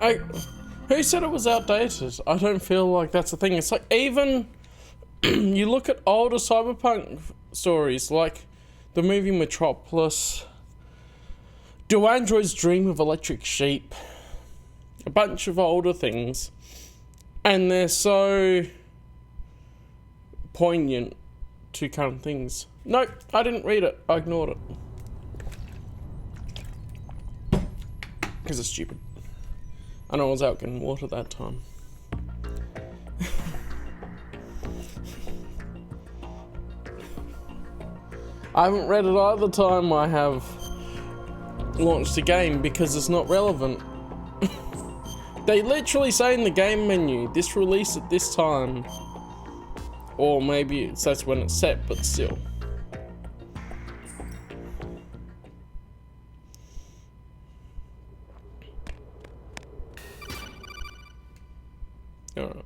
Who said it was outdated? I don't feel like that's a thing. It's like, even you look at older cyberpunk stories, like the movie Metropolis, Do Androids Dream of Electric Sheep? A bunch of older things. And they're so poignant to current things. Nope, I didn't read it. I ignored it. Because it's stupid. I know I was out getting water that time. I haven't read it either time I have launched a game because it's not relevant. They literally say in the game menu, this release at this time. Or maybe that's when it's set, but still. Alright.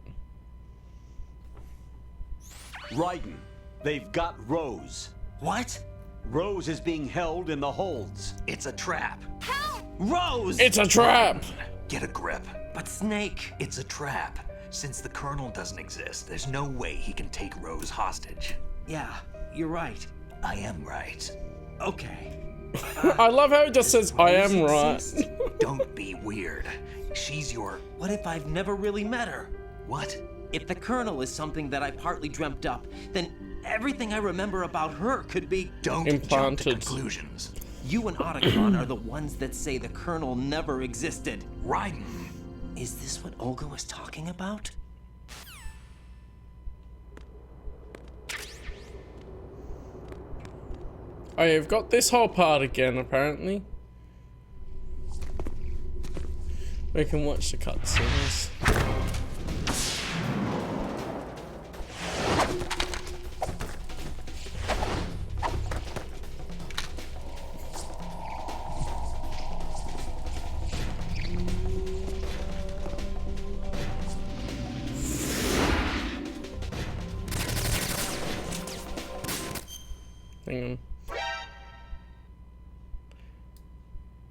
Raiden, they've got Rose. What? Rose is being held in the holds. It's a trap. Help! Rose! It's a trap! Get a grip. But Snake, It's a trap. since the Colonel doesn't exist, there's no way he can take Rose hostage. Yeah, you're right. I am right. Okay. I love how it just says, I am Rose right. exists? Don't be weird. She's your... What if I've never really met her? what? If the Colonel is something that I partly dreamt up, then everything I remember about her could be... Don't jump to Implanted. conclusions. You and Otacon are the ones that say the Colonel never existed. Raiden. Is this what Olga was talking about? I have got this whole part again, apparently. We can watch the cutscenes. Hang on.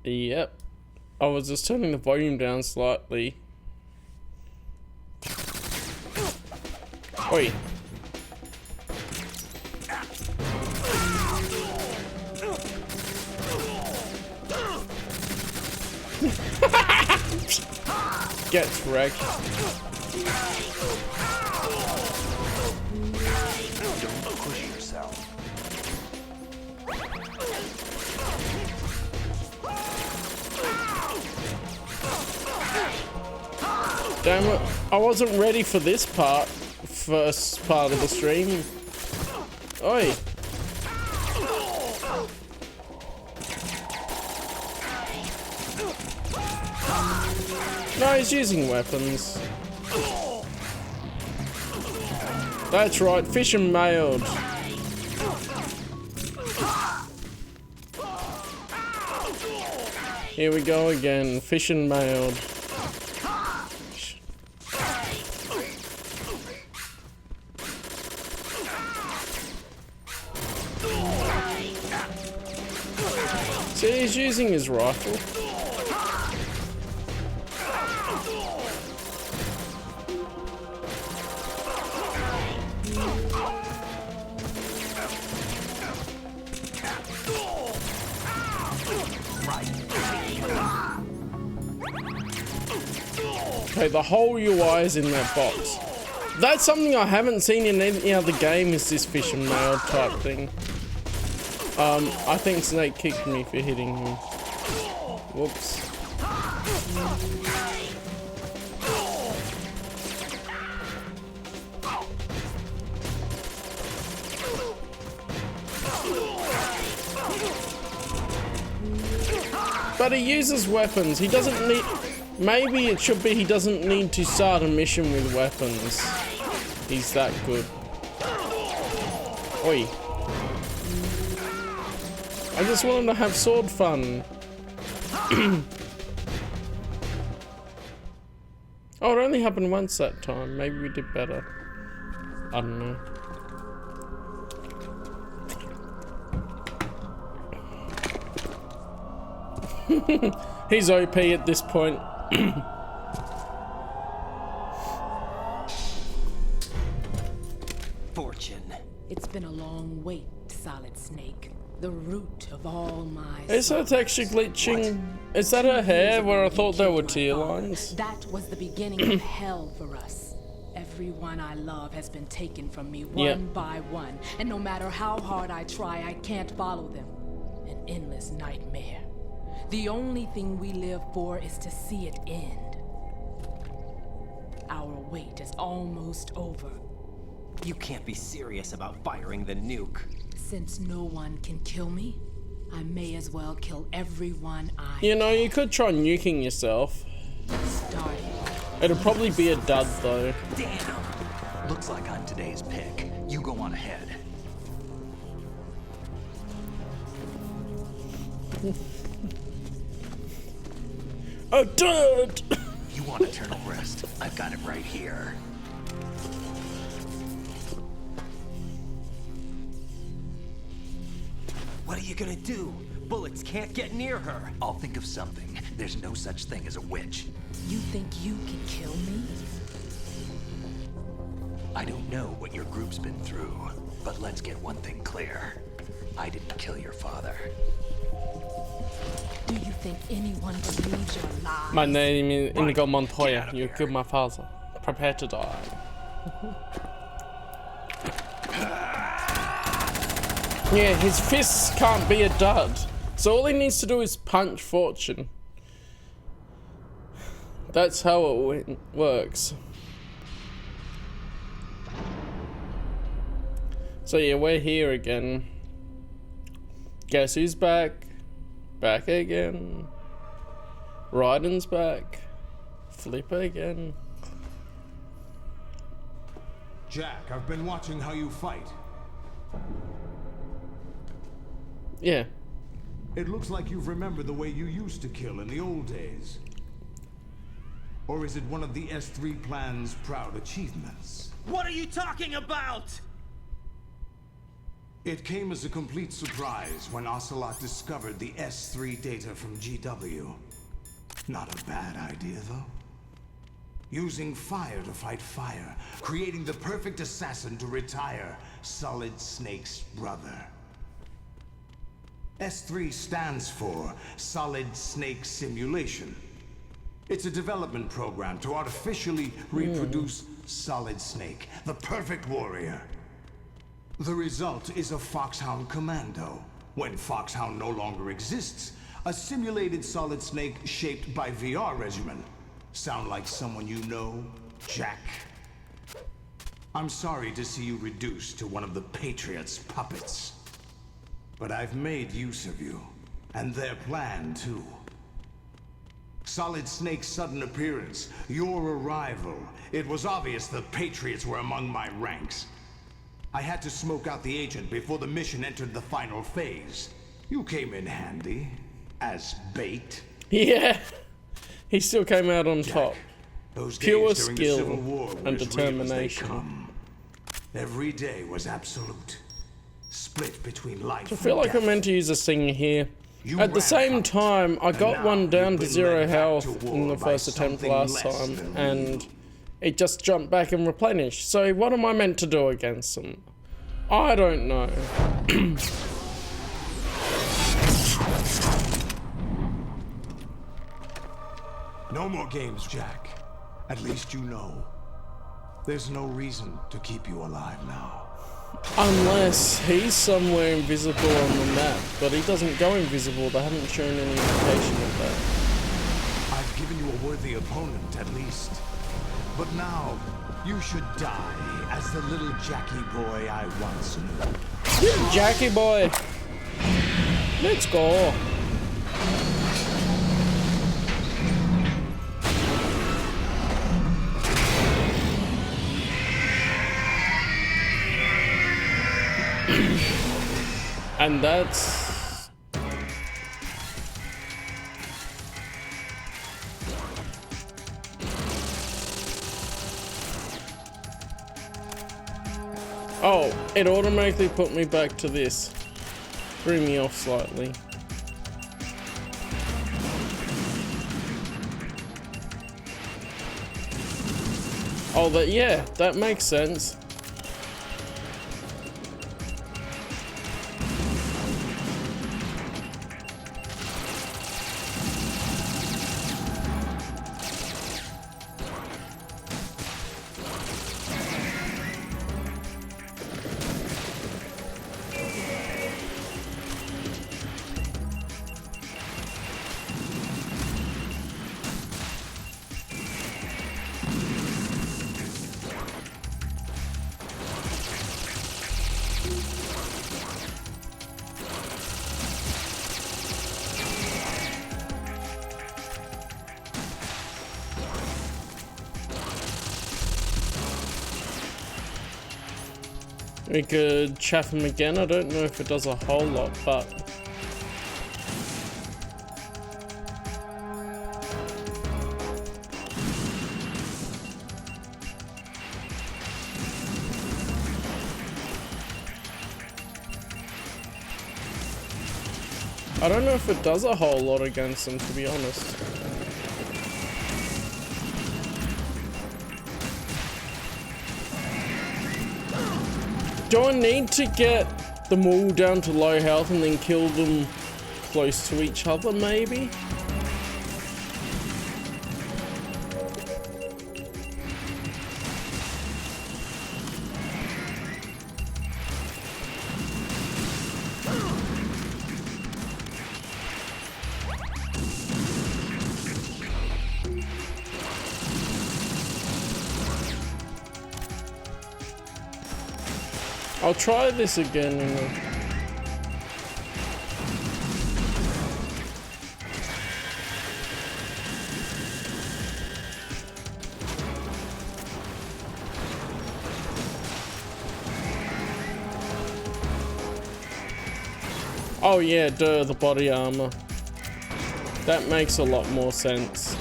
Yep. I was just turning the volume down slightly. Oi. Get wrecked. Don't push yourself. Damn it. I wasn't ready for this part. First part of the stream. Oi. No, he's using weapons. That's right, fish and mailed. Here we go again, fish and mailed. See, he's using his rifle. Okay, the whole UI is in that box. That's something I haven't seen in any other game, is this fish and mail type thing. I think Snake kicked me for hitting him. Whoops. But he uses weapons. He doesn't need... Maybe it should be he doesn't need to start a mission with weapons. He's that good. Oi. I just want him to have sword fun. Oh, it only happened once that time. Maybe we did better. I don't know. He's OP at this point. It's been a long wait, Solid Snake. The root of all my Is that sorrows. actually glitching? Is that her hair where I thought there were tear lines? That was the beginning of hell for us. Everyone I love has been taken from me one by one, and no matter how hard I try, I can't follow them. An endless nightmare. The only thing we live for is to see it end. Our wait is almost over. You can't be serious about firing the nuke. Since no one can kill me, I may as well kill everyone I You know, you could try nuking yourself. started. It'll probably be a dud though. Damn! Looks like I'm today's pick. You go on ahead. A dud! You want eternal rest? I've got it right here. What are you gonna do? Bullets can't get near her. I'll think of something. There's no such thing as a witch. You think you can kill me? I don't know what your group's been through, but let's get one thing clear. I didn't kill your father. Do you think anyone believes your lies? My name is Inigo Montoya. You killed my father. Prepare to die. Yeah, his fists can't be a dud. So all he needs to do is punch Fortune. That's how it works. So yeah, we're here again. Guess who's back? Back again. Raiden's back. Flipper again. Jack, I've been watching how you fight. Yeah. It looks like you've remembered the way you used to kill in the old days. Or is it one of the S3 plan's proud achievements? What are you talking about? It came as a complete surprise when Ocelot discovered the S3 data from GW. Not a bad idea, though. Using fire to fight fire, creating the perfect assassin to retire Solid Snake's brother. S3 stands for Solid Snake Simulation. It's a development program to artificially reproduce Solid Snake, the perfect warrior. The result is a Foxhound Commando. When Foxhound no longer exists, a simulated Solid Snake shaped by VR regimen. Sound like someone you know, Jack? I'm sorry to see you reduced to one of the Patriots' puppets. But I've made use of you, and their plan too. Solid Snake's sudden appearance, your arrival. It was obvious the Patriots were among my ranks. I had to smoke out the agent before the mission entered the final phase. You came in handy, as bait. Yeah. He still came out on Jack, top. those Pure days during the skill Civil War were and as real as they determination. come. Every day was absolute. Split between life I feel and like I'm death. meant to use a singer here. You At the ran same from it, time, I and got now one down you've to been 0 led back health to in the war by first attempt something last less time, than and you. it just jumped back and replenished. So what am I meant to do against them? I don't know. No more games, Jack. At least you know. There's no reason to keep you alive now. Unless he's somewhere invisible on the map, but he doesn't go invisible. They haven't shown any indication of that. I've given you a worthy opponent, at least. But now, you should die as the little Jackie boy I once knew. Jackie boy, let's go. And that's... Oh, it automatically put me back to this. Threw me off slightly. Oh, yeah, that makes sense. We could chaff him again. I don't know if it does a whole lot, but... I don't know if it does a whole lot against them, to be honest. Do I need to get them all down to low health and then kill them close to each other, maybe? I'll try this again. Oh yeah, duh, the body armor. That makes a lot more sense.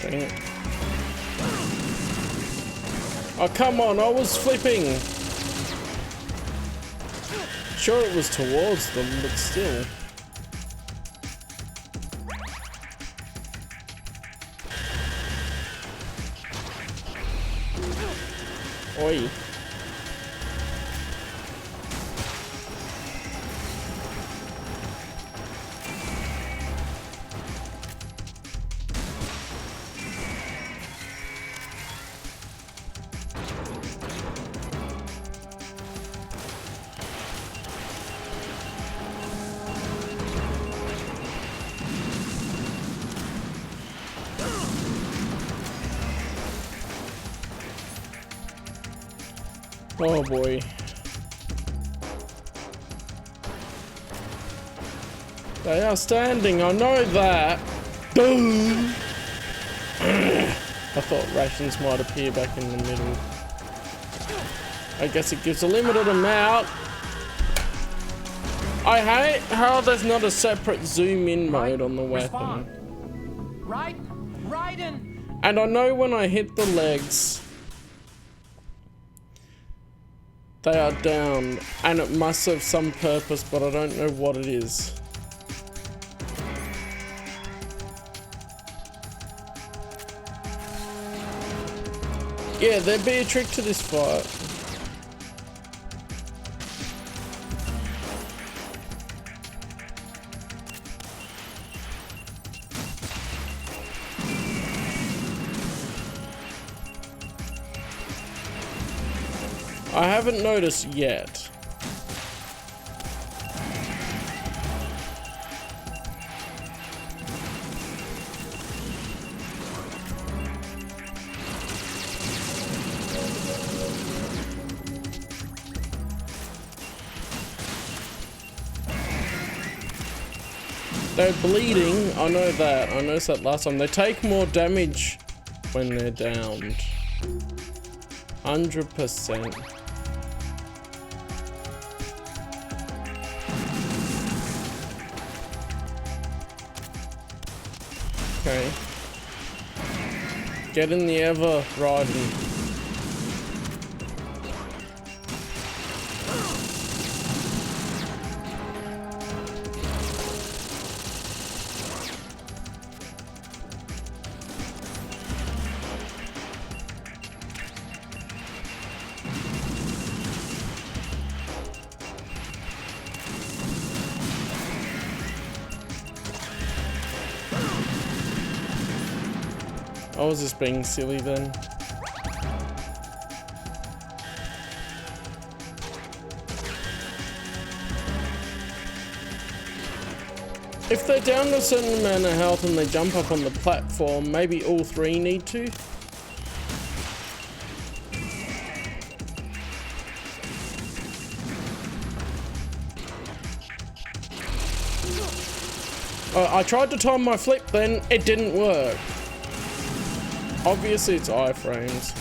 Dang it. Oh, come on, I was flipping. Sure, it was towards them, but still. Oi. Oh boy. They are standing, I know that. Boom. I thought rations might appear back in the middle. I guess it gives a limited amount. I hate how there's not a separate zoom in mode on the weapon. Raiden! And I know when I hit the legs, they are down, and it must have some purpose, but I don't know what it is. Yeah, there'd be a trick to this fight. I haven't noticed yet. They're bleeding, I know that. I noticed that last time. They take more damage when they're downed. 100%. Okay. Get in the ever riding. I was just being silly then. If they're down to a certain amount of health and they jump up on the platform, maybe all three need to. I tried to time my flip then, it didn't work. Obviously it's iframes.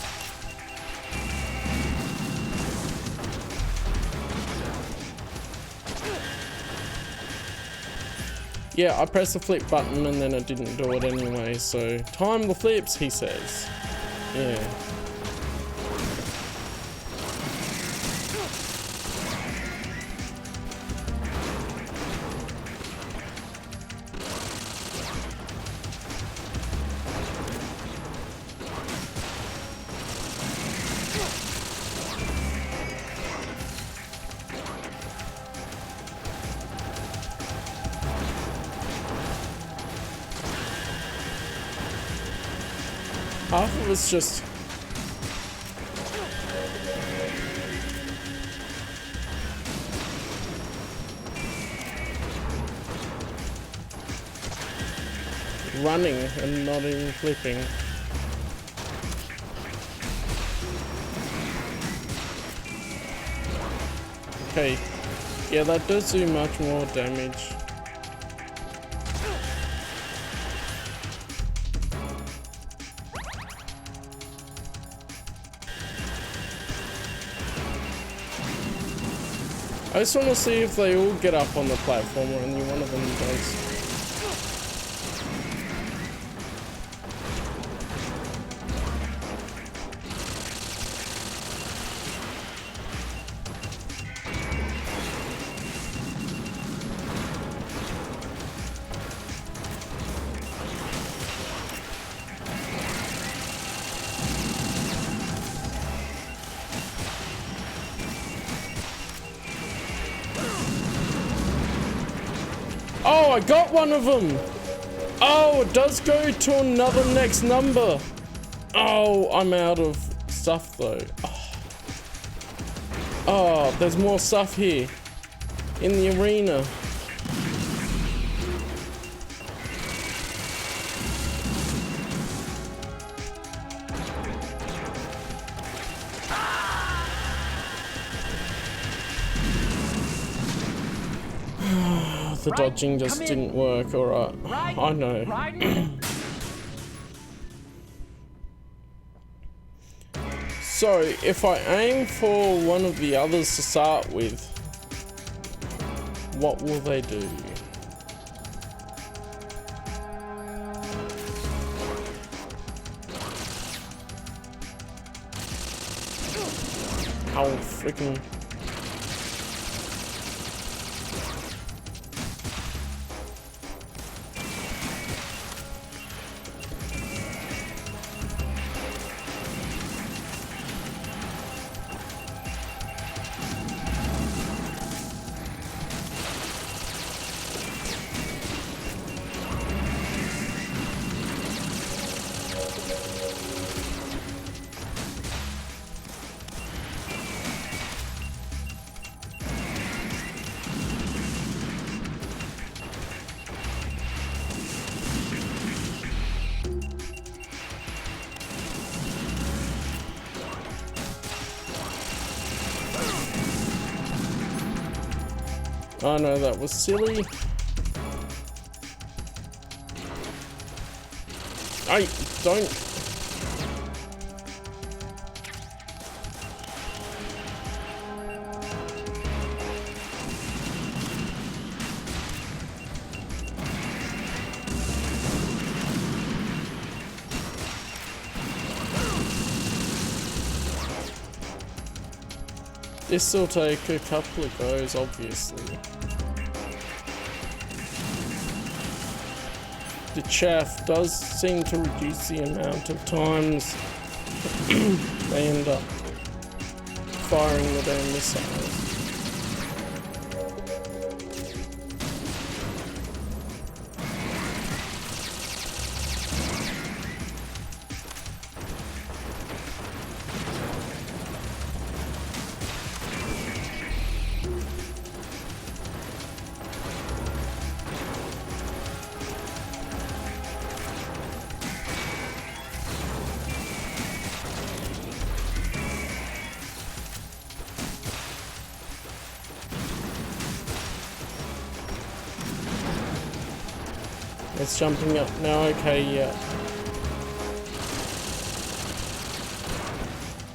Yeah, I pressed the flip button and then it didn't do it anyway, so time the flips, he says. Yeah. Half of it's just running and not even flipping. Okay, yeah, that does do much more damage. I just want to see if they all get up on the platform or only one of them does. Oh, I got one of them! Oh, it does go to another next number. Oh, I'm out of stuff though. Oh, there's more stuff here in the arena. The dodging just didn't work, alright. I know. So, if I aim for one of the others to start with, what will they do? Oh, freaking. Oh no, that was silly. I don't. This will take a couple of goes, obviously. The chaff does seem to reduce the amount of times they end up firing the damn missiles. It's jumping up now. Okay, yeah.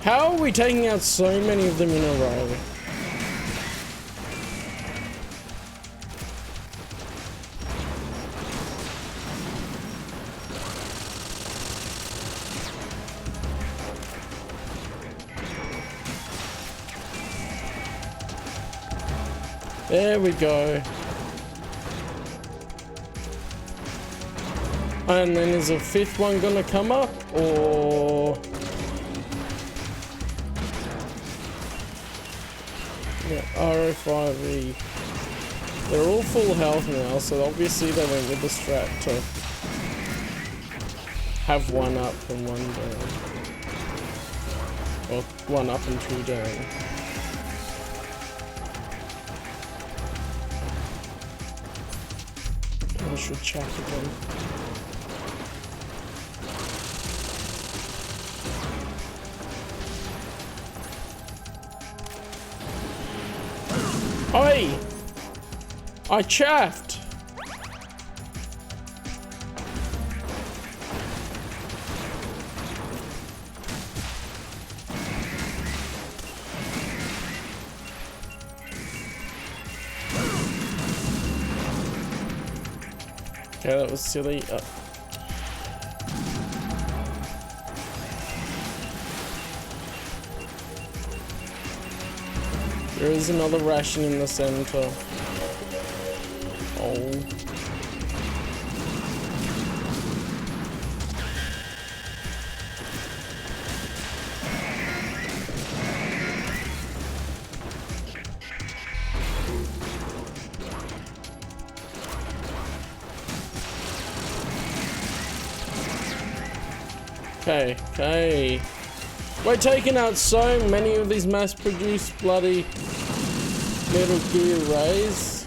How are we taking out so many of them in a row? There we go. And then is a fifth one gonna come up, or... Yeah, RO5E. They're all full health now, so obviously they went with the strat to have one up and one down. Or one up and two down. I should check again. Oi! I chaffed! Okay, that was silly. There is another ration in the center. Oh. Okay, okay. We're taking out so many of these mass-produced bloody Metal Gear Rays.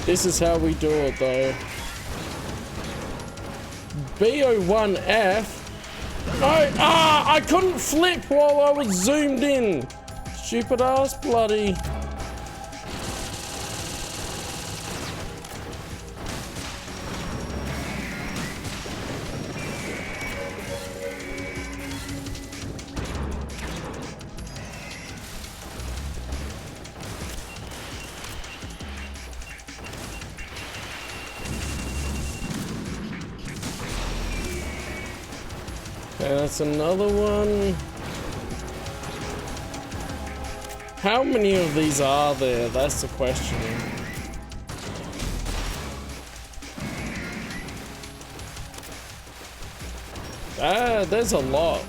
This is how we do it though. BO1F. No, I couldn't flip while I was zoomed in. Stupid ass bloody. Okay, that's another one. How many of these are there? That's the question. There's a lot.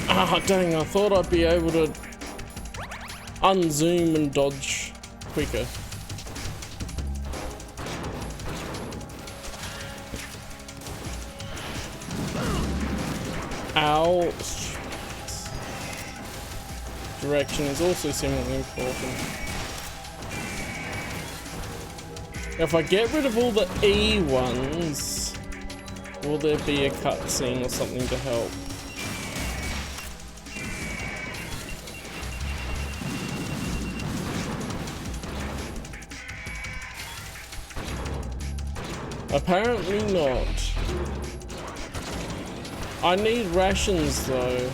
Ah, dang, I thought I'd be able to unzoom and dodge quicker. Ow. Direction is also similarly important. If I get rid of all the E ones, will there be a cutscene or something to help? Apparently not. I need rations though.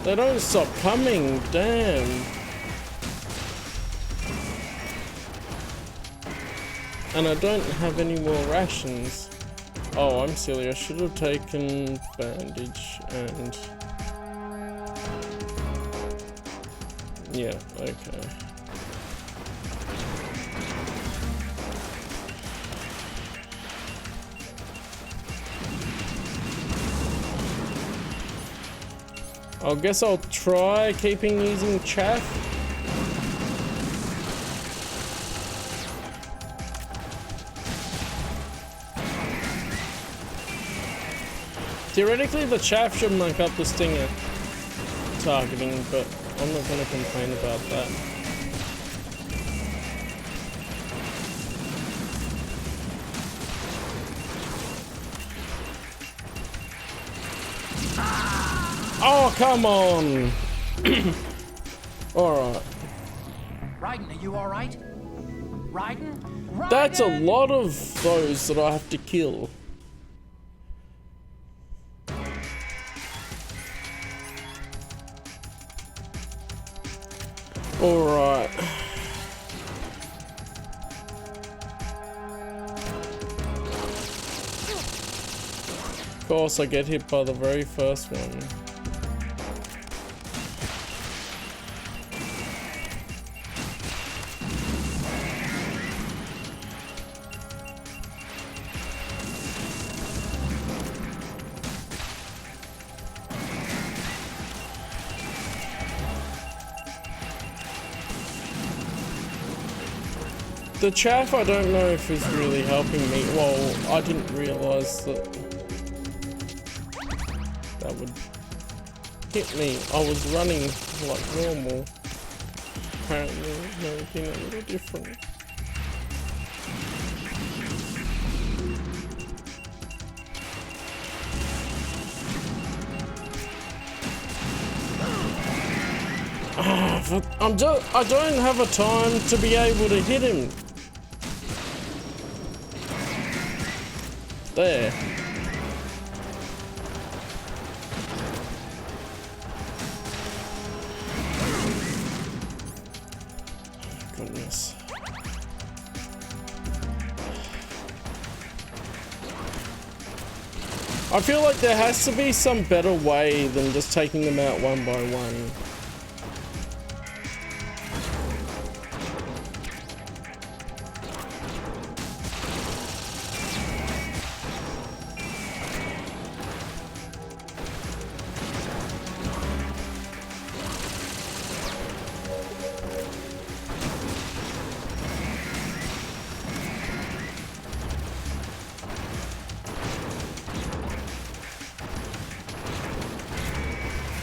They don't stop coming, damn. And I don't have any more rations. Oh, I'm silly. I should have taken bandage and... Yeah, okay. I guess I'll try keeping using chaff. Theoretically, the chaff should make up the stinger targeting, but I'm not gonna complain about that. Oh, come on! Alright. Raiden, are you alright? Raiden? That's a lot of those that I have to kill. Alright. Of course, I get hit by the very first one. The chaff, I don't know if is really helping me. Well, I didn't realize that that would hit me. I was running like normal. Apparently, making it a little different. I don't have a time to be able to hit him. There. Goodness. I feel like there has to be some better way than just taking them out one by one.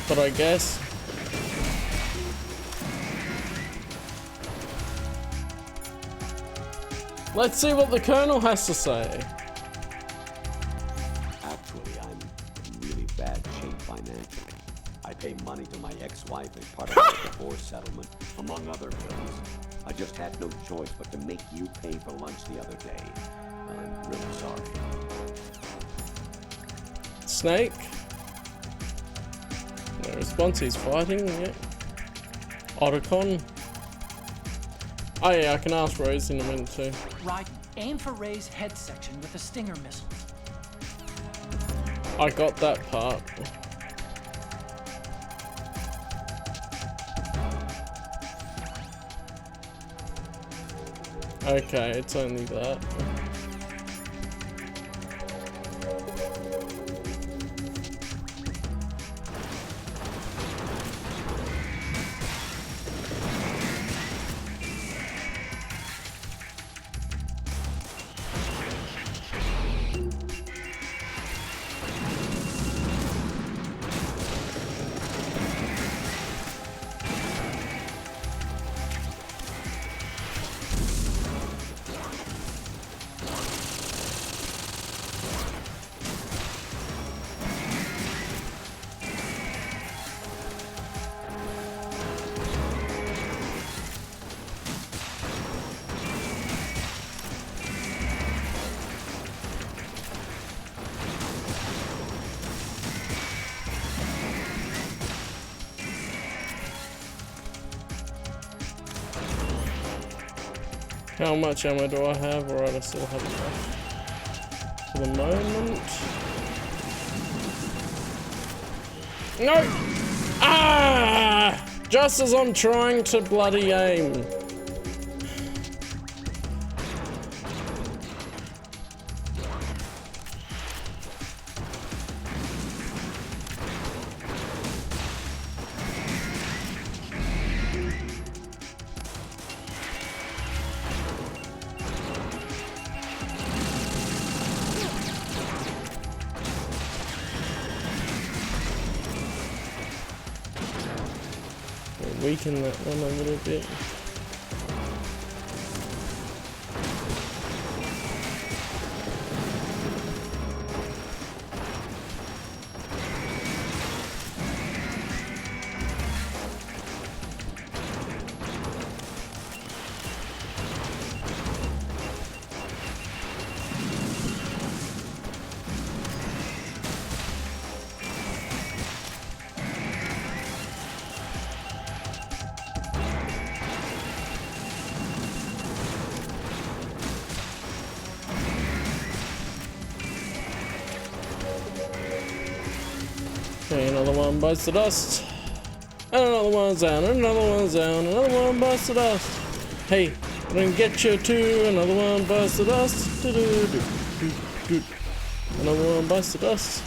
But I guess let's see what the Colonel has to say. Actually, I'm in really bad shape financially. I pay money to my ex-wife as part of the divorce settlement, among other bills. I just had no choice but to make you pay for lunch the other day. I'm really sorry. Snake? No response, he's fighting, yeah. Otacon. Oh yeah, I can ask Rose in a minute too. Raiden, aim for Ray's head section with the Stinger missiles. I got that part. Okay, it's only that. How much ammo do I have? Alright, I still have enough. For the moment. No! Ah! Just as I'm trying to bloody aim. weaken that one a little bit. Okay, another one bites the dust. And another one's down, and another one's down, another one bites the dust. Hey, I'm gonna get you too. Another one bites the dust. Another one bites the dust.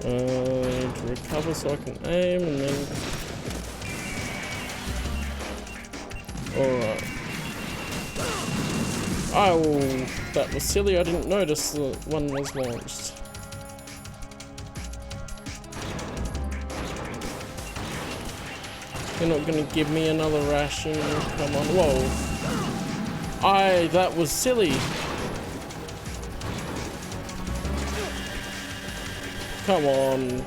Need to recover so I can aim and then... Alright. Oh, that was silly. I didn't notice the one was launched. You're not gonna give me another ration? Come on. Whoa. That was silly. Come on.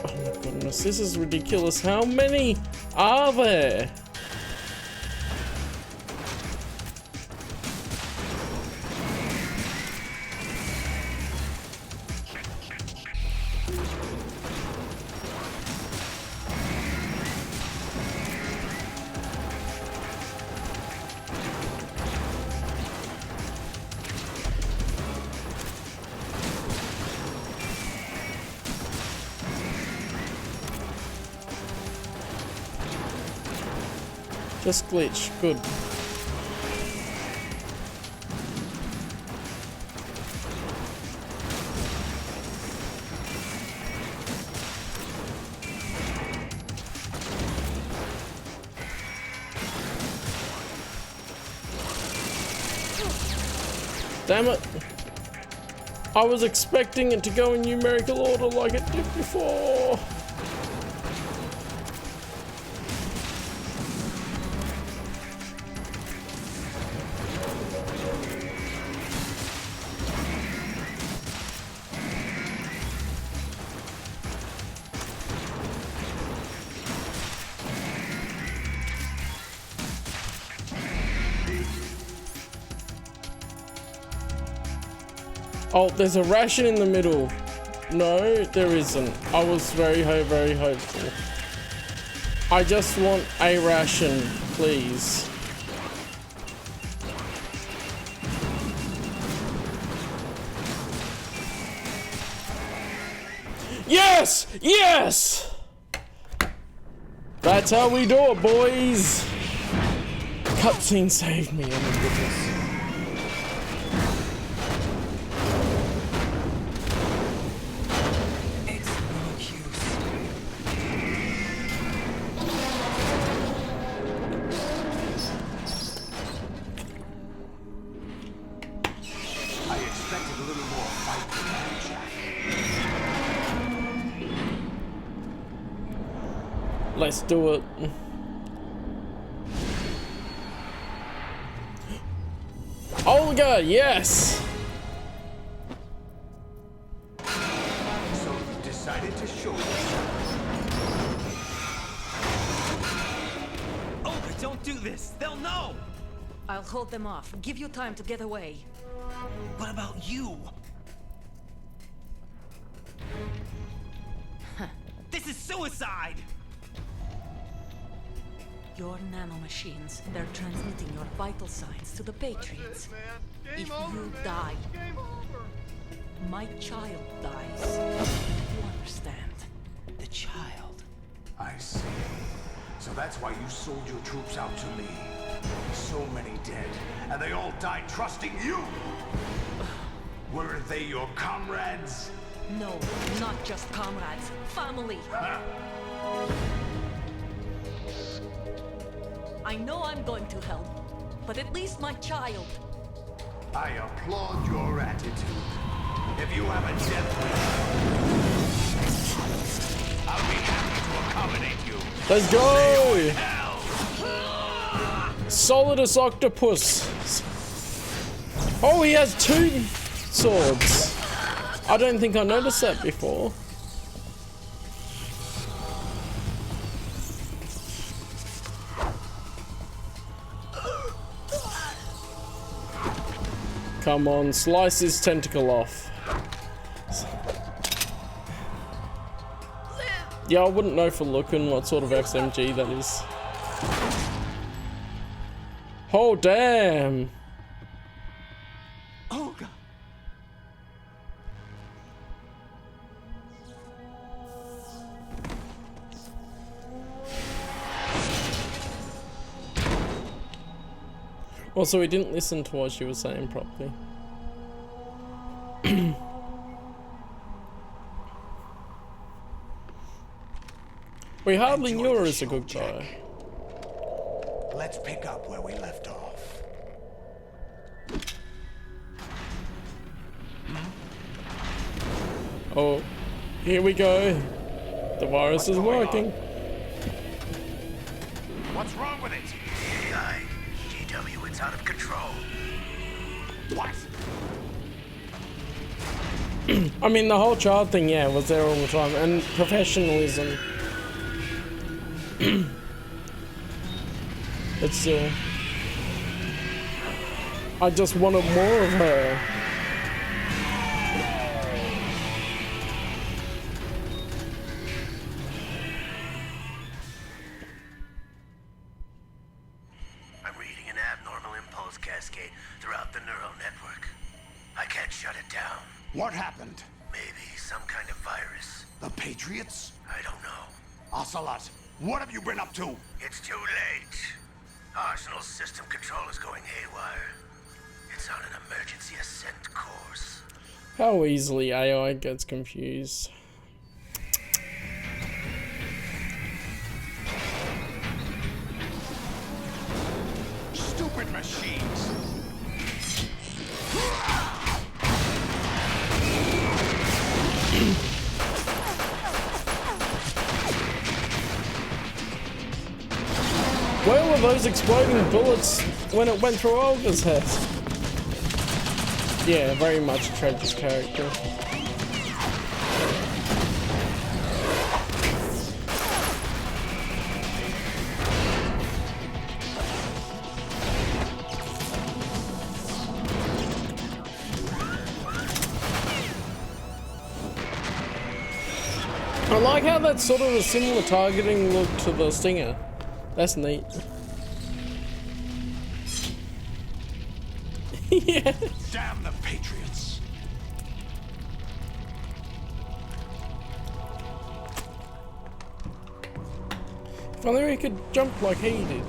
Oh my goodness, this is ridiculous. How many are there? Just glitch. Good. Damn it. I was expecting it to go in numerical order like it did before. Oh, there's a ration in the middle. No, there isn't. I was very hopeful. I just want a ration, please. Yes! Yes! That's how we do it, boys. Cutscene saved me, oh my goodness. Let's do it. Olga, yes! So you decided to show yourself. Olga, don't do this! They'll know! I'll hold them off. Give you time to get away. What about you? This is suicide! Your nanomachines, they're transmitting your vital signs to the Patriots. If you die, my child dies. You understand? The child. I see. So that's why you sold your troops out to me. So many dead, and they all died trusting you! Weren't they your comrades? No, not just comrades. Family. I know I'm going to help, but at least my child. I applaud your attitude. If you have a death wish, I'll be happy to accommodate you. Let's go! Solidus Octopus. Oh, he has 2 swords. I don't think I noticed that before. Come on, slice his tentacle off. Yeah, I wouldn't know for looking what sort of SMG that is. Oh, damn. Oh, God. Also, he didn't listen to what she was saying properly. We hardly Enjoy knew her the as a show, good Jack. guy. Let's pick up where we left off. Oh, here we go. The virus is working. What's wrong with it? AI, GW, it's out of control. What? I mean, the whole child thing, yeah, was there all the time. And professionalism. But still. I just wanted more of her. I'm reading an abnormal impulse cascade throughout the neural network. I can't shut it down. What happened? Maybe some kind of virus. The Patriots? I don't know. Ocelot, what have you been up to? It's too late. Arsenal's system control is going haywire. It's on an emergency ascent course. How easily AI gets confused. Stupid machines! Where were those exploding bullets when it went through Olga's head? Yeah, very much a tragic character. I like how that's sort of a similar targeting look to the Stinger. That's neat. Yeah. Damn the Patriots! If only we could jump like he did.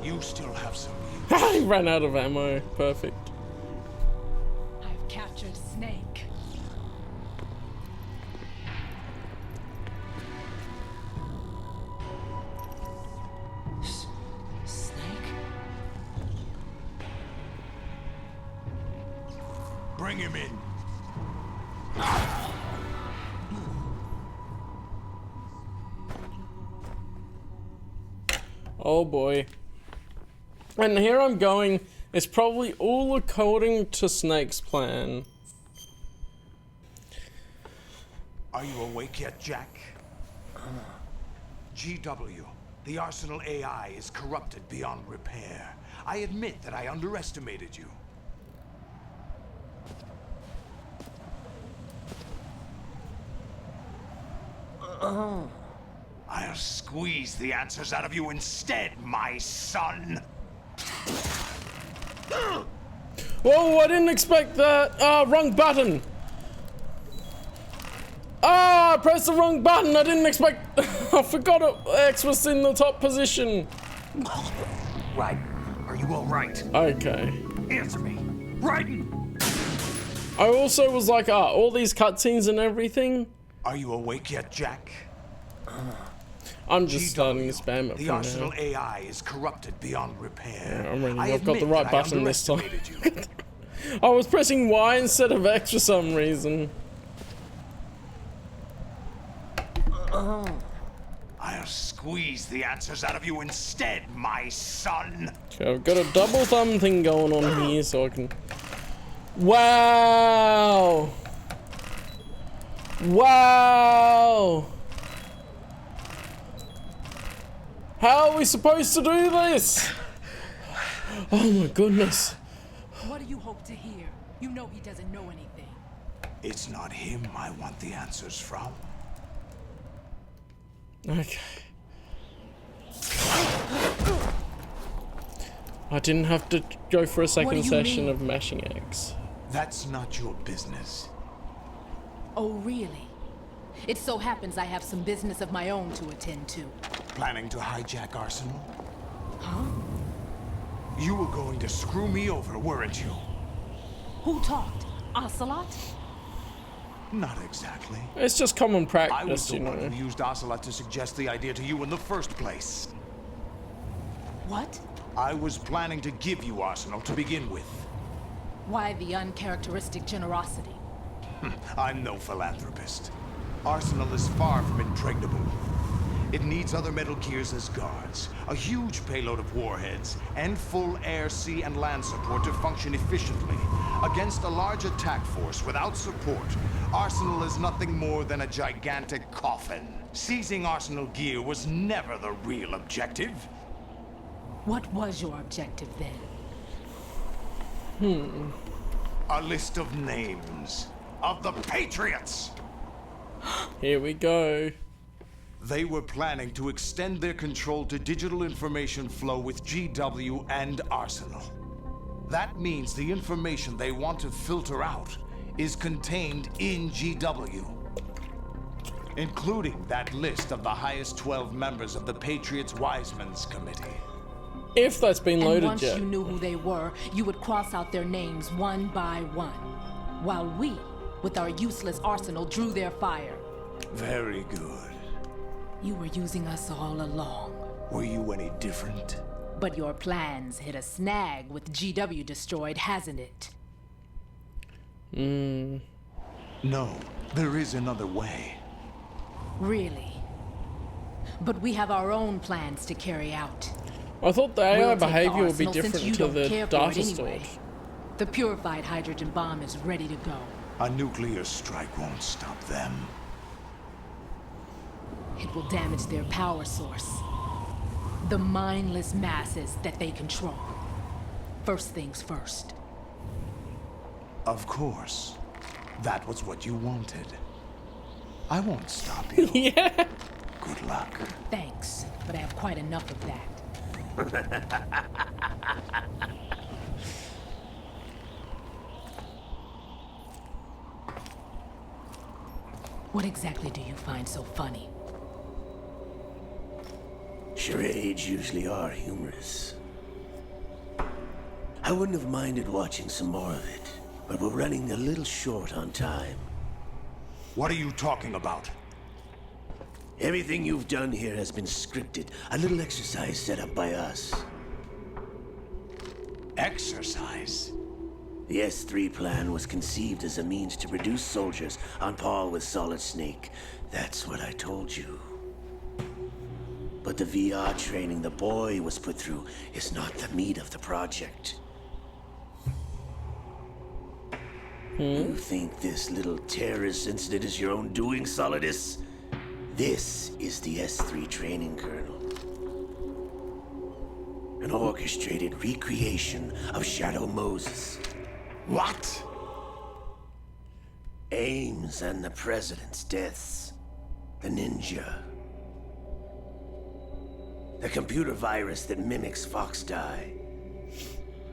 You still have some He ran out of ammo. Perfect. I've captured Snake. Snake? Bring him in. Oh boy. And here I'm going. It's probably all according to Snake's plan. Are you awake yet, Jack? GW, the Arsenal AI is corrupted beyond repair. I admit that I underestimated you. I'll squeeze the answers out of you instead, my son. Whoa, I didn't expect that. Ah, wrong button. Ah, I pressed the wrong button. I didn't expect. I forgot X was in the top position. Right. Are you all right? Okay. Answer me. Raiden! I also was like, all these cutscenes and everything. Are you awake yet, Jack? I'm just starting to spam it The for Arsenal now. AI is corrupted beyond repair. Yeah, I'm reading. I I've got the admit right that I button this time. underestimated you. I was pressing Y instead of X for some reason. I'll squeeze the answers out of you instead, my son. Okay, I've got a double thumb thing going on here so I can... Wow! Wow! How are we supposed to do this? Oh my goodness. What do you hope to hear? You know he doesn't know anything. It's not him I want the answers from. Okay. I didn't have to go for a second session of mashing X. That's not your business. Oh, really? It so happens I have some business of my own to attend to. Planning to hijack Arsenal? Huh? You were going to screw me over, weren't you? Who talked? Ocelot? Not exactly. It's just common I was practice, the you one know. who used Ocelot to suggest the idea to you in the first place. What? I was planning to give you Arsenal to begin with. Why the uncharacteristic generosity? I'm no philanthropist. Arsenal is far from impregnable. It needs other Metal Gears as guards, a huge payload of warheads, and full air, sea, and land support to function efficiently. Against a large attack force without support, Arsenal is nothing more than a gigantic coffin. Seizing Arsenal gear was never the real objective. What was your objective then? A list of names of the Patriots. Here we go. They were planning to extend their control to digital information flow with GW and Arsenal. That means the information they want to filter out is contained in GW, including that list of the highest 12 members of the Patriots Wiseman's Committee. If that's been And loaded once yet. you knew who they were, you would cross out their names one by one, while we, with our useless arsenal, drew their fire. Very good. You were using us all along. Were you any different? But your plans hit a snag with GW destroyed, hasn't it? No, there is another way. Really? But we have our own plans to carry out. I thought the AI We'll take the behavior would be arsenal since different you to don't the care for data it anyway. storage. The purified hydrogen bomb is ready to go. A nuclear strike won't stop them. It will damage their power source. The mindless masses that they control. First things first. Of course. That was what you wanted. I won't stop you. Yeah. Good luck. Thanks, but I have quite enough of that. What exactly do you find so funny? Charades usually are humorous. I wouldn't have minded watching some more of it, but we're running a little short on time. What are you talking about? Everything you've done here has been scripted, a little exercise set up by us. Exercise? The S3 plan was conceived as a means to reduce soldiers on par with Solid Snake. That's what I told you. But the VR training the boy was put through is not the meat of the project. You think this little terrorist incident is your own doing, Solidus? This is the S3 training kernel. An orchestrated recreation of Shadow Moses. What? Ames and the President's deaths. The ninja. The computer virus that mimics Foxdie.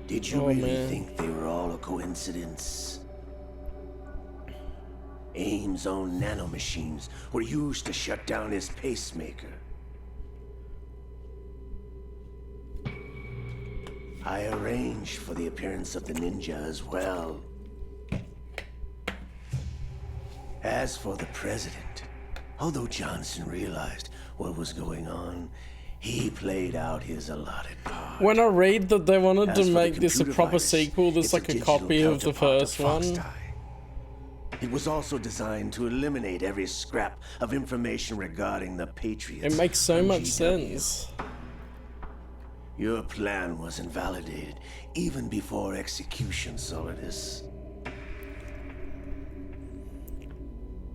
Did you really think they were all a coincidence? Ames' own nanomachines were used to shut down his pacemaker. I arranged for the appearance of the ninja as well. As for the president, although Johnson realized what was going on, he played out his allotted part. When I read that they wanted As to for the make this a computer proper virus, sequel, there's it's like a digital copy of the counterpart first one. Foxtie. It was also designed to eliminate every scrap of information regarding the Patriots. It makes so on much GW. sense. Your plan was invalidated even before execution, Solidus.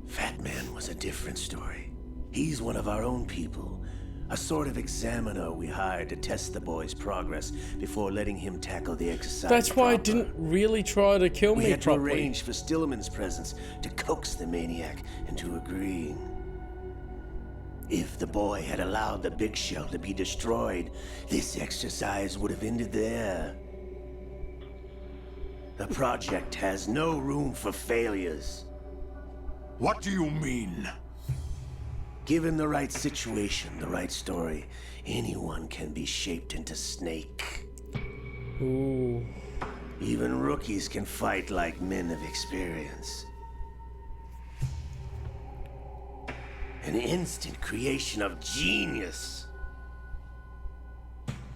Fat Man was a different story. He's one of our own people. A sort of examiner we hired to test the boy's progress before letting him tackle the exercise That's why I proper. didn't really try to kill We me had to properly. arrange for Stillman's presence to coax the maniac into agreeing. If the boy had allowed the big shell to be destroyed, this exercise would have ended there. The project has no room for failures. What do you mean? Given the right situation, the right story, anyone can be shaped into Snake. Ooh. Even rookies can fight like men of experience. An instant creation of genius.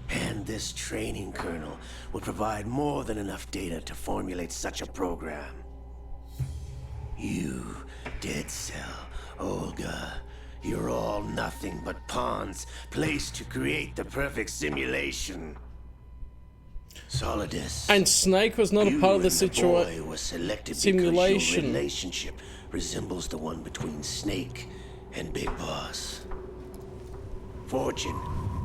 And this training kernel would provide more than enough data to formulate such a program. You, Dead Cell, Olga, you're all nothing but pawns placed to create the perfect simulation. Solidus. And Snake was not a part of the boy was selected simulation. because your relationship resembles the one between Snake and Big Boss. Fortune,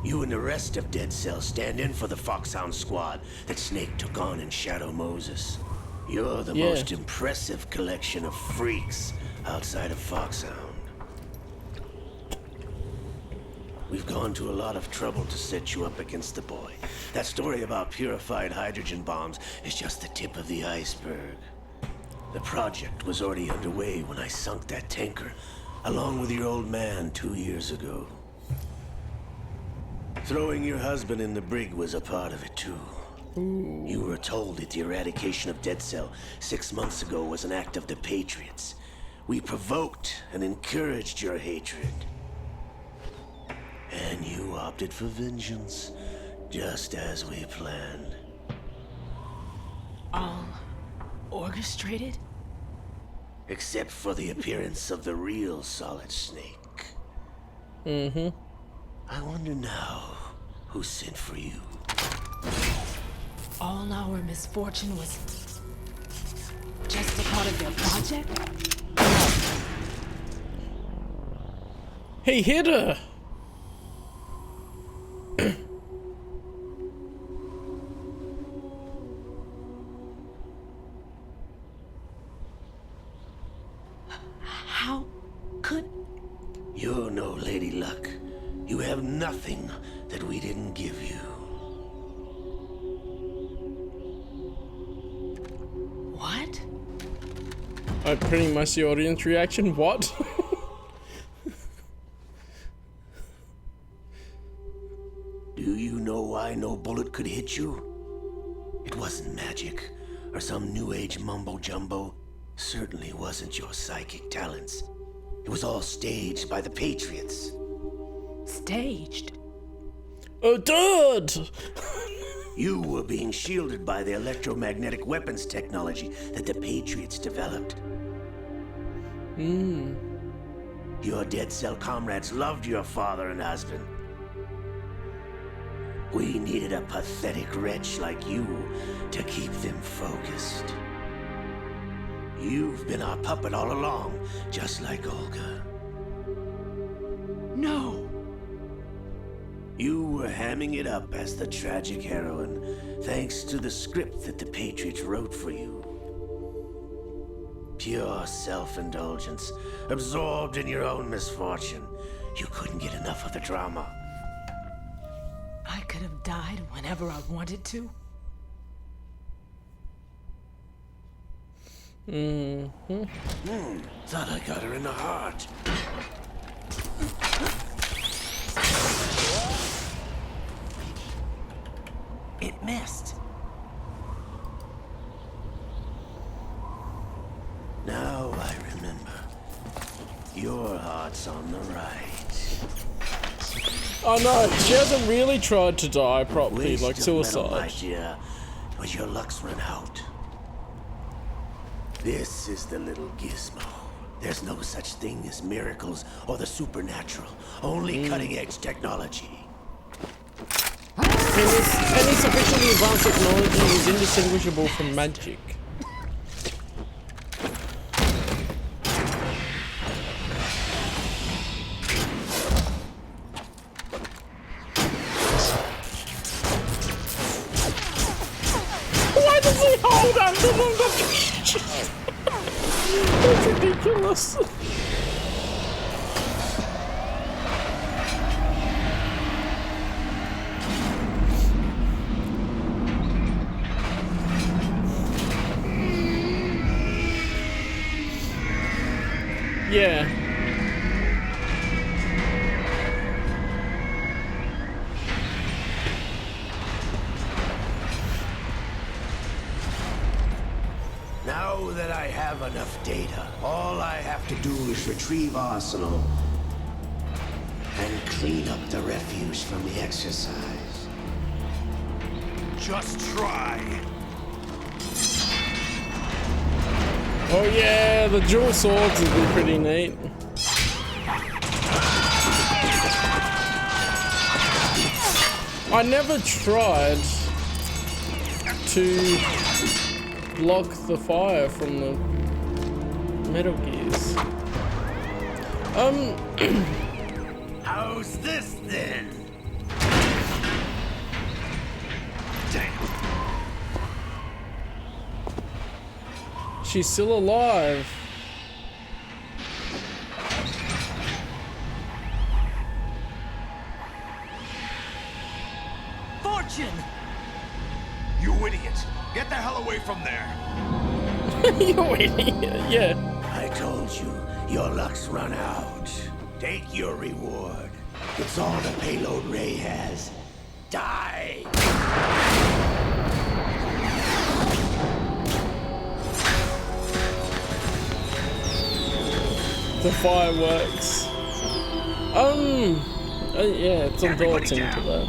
you and the rest of Dead Cell stand in for the Foxhound squad that Snake took on in Shadow Moses. You're the most impressive collection of freaks outside of Foxhound. We've gone to a lot of trouble to set you up against the boy. That story about purified hydrogen bombs is just the tip of the iceberg. The project was already underway when I sunk that tanker, along with your old man 2 years ago. Throwing your husband in the brig was a part of it too. You were told that the eradication of Dead Cell 6 months ago was an act of the Patriots. We provoked and encouraged your hatred. And you opted for vengeance, just as we planned. All orchestrated? Except for the appearance of the real Solid Snake. Mm-hmm. I wonder now who sent for you. All our misfortune was just a part of their project? He hit her! How could... You're no Lady Luck. You have nothing that we didn't give you. What? Pretty much the audience reaction. What? Do you know why no bullet could hit you? It wasn't magic or some new age mumbo jumbo. Certainly wasn't your psychic talents. It was all staged by the Patriots. Staged? Oh, dude! You were being shielded by the electromagnetic weapons technology that the Patriots developed. Your Dead Cell comrades loved your father and husband. We needed a pathetic wretch like you to keep them focused. You've been our puppet all along, just like Olga. No! You were hamming it up as the tragic heroine, thanks to the script that the Patriots wrote for you. Pure self-indulgence, absorbed in your own misfortune. You couldn't get enough of the drama. I could have died whenever I wanted to. Thought I got her in the heart. It missed. Now I remember. Your heart's on the right. Oh no, she hasn't really tried to die properly, Waste like of metal, suicide. my dear, but your luck's run out. This is the little gizmo. There's no such thing as miracles or the supernatural. Only cutting-edge technology. Any sufficiently advanced technology is indistinguishable from magic. Why does he hold under them? That's ridiculous. Yeah. Now that I have enough data, all I have to do is retrieve Arsenal and clean up the refuse from the exercise. Just try. Oh yeah, the dual swords would be pretty neat. I never tried to block the fire from the Metal Gears. How's this then? Damn. She's still alive. Fortune! You idiot! Get the hell away from there! You idiot, yeah. I told you, your luck's run out. Take your reward. It's all the payload Ray has. Die! The fireworks. Yeah, it's undaunting to that.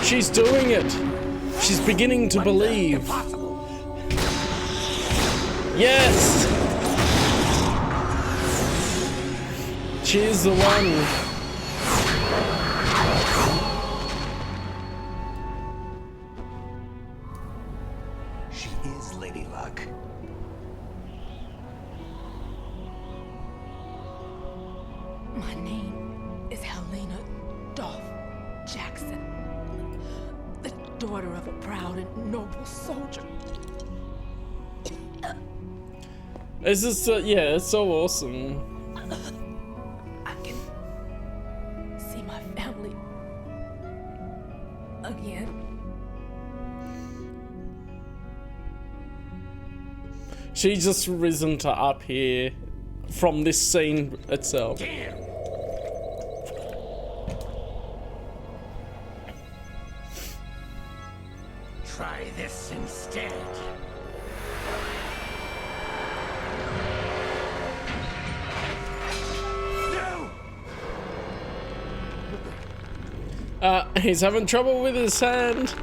She's doing it. She's beginning to believe. Yes. She is the one. She is Lady Luck. My name is Helena Dolph Jackson, the daughter of a proud and noble soldier. It's just, yeah, it's so awesome. I can see my family again. She's just risen to up here from this scene itself. Damn. Try this instead. He's having trouble with his hand.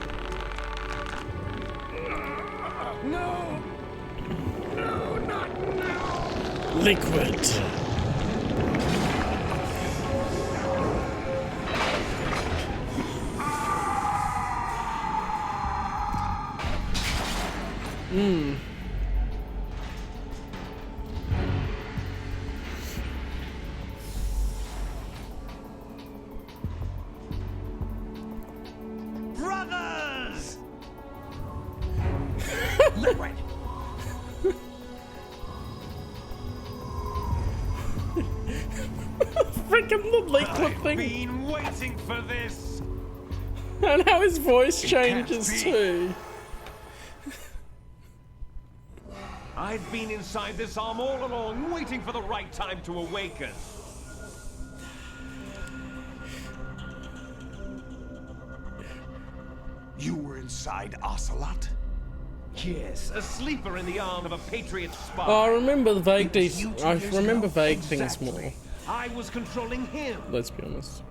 No! No, not now! Liquid. Brothers! Liquid! Freaking the liquid I've thing. been waiting for this! And how his voice changes too. I've been inside this arm all along, waiting for the right time to awaken. You were inside Ocelot? Yes, a sleeper in the arm of a Patriot spy. Oh, I remember the vague It was you 2 I years remember ago? vague things Exactly. more. I was controlling him. Let's be honest.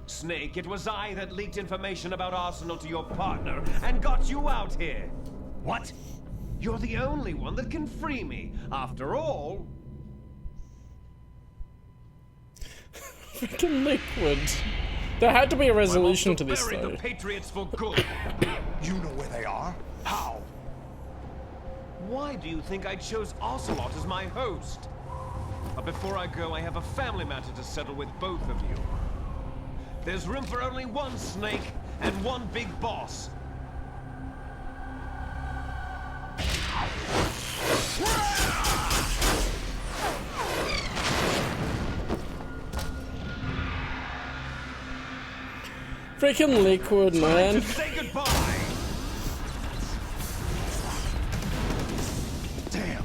Snake, it was I that leaked information about Arsenal to your partner and got you out here. What? You're the only one that can free me. After all, Freaking Liquid. There had to be a resolution to this bury though. the Patriots for good. You know where they are? How? Why do you think I chose Ocelot as my host? But before I go, I have a family matter to settle with both of you. There's room for only one Snake and one big boss. Freaking Liquid, man. Say goodbye. Damn.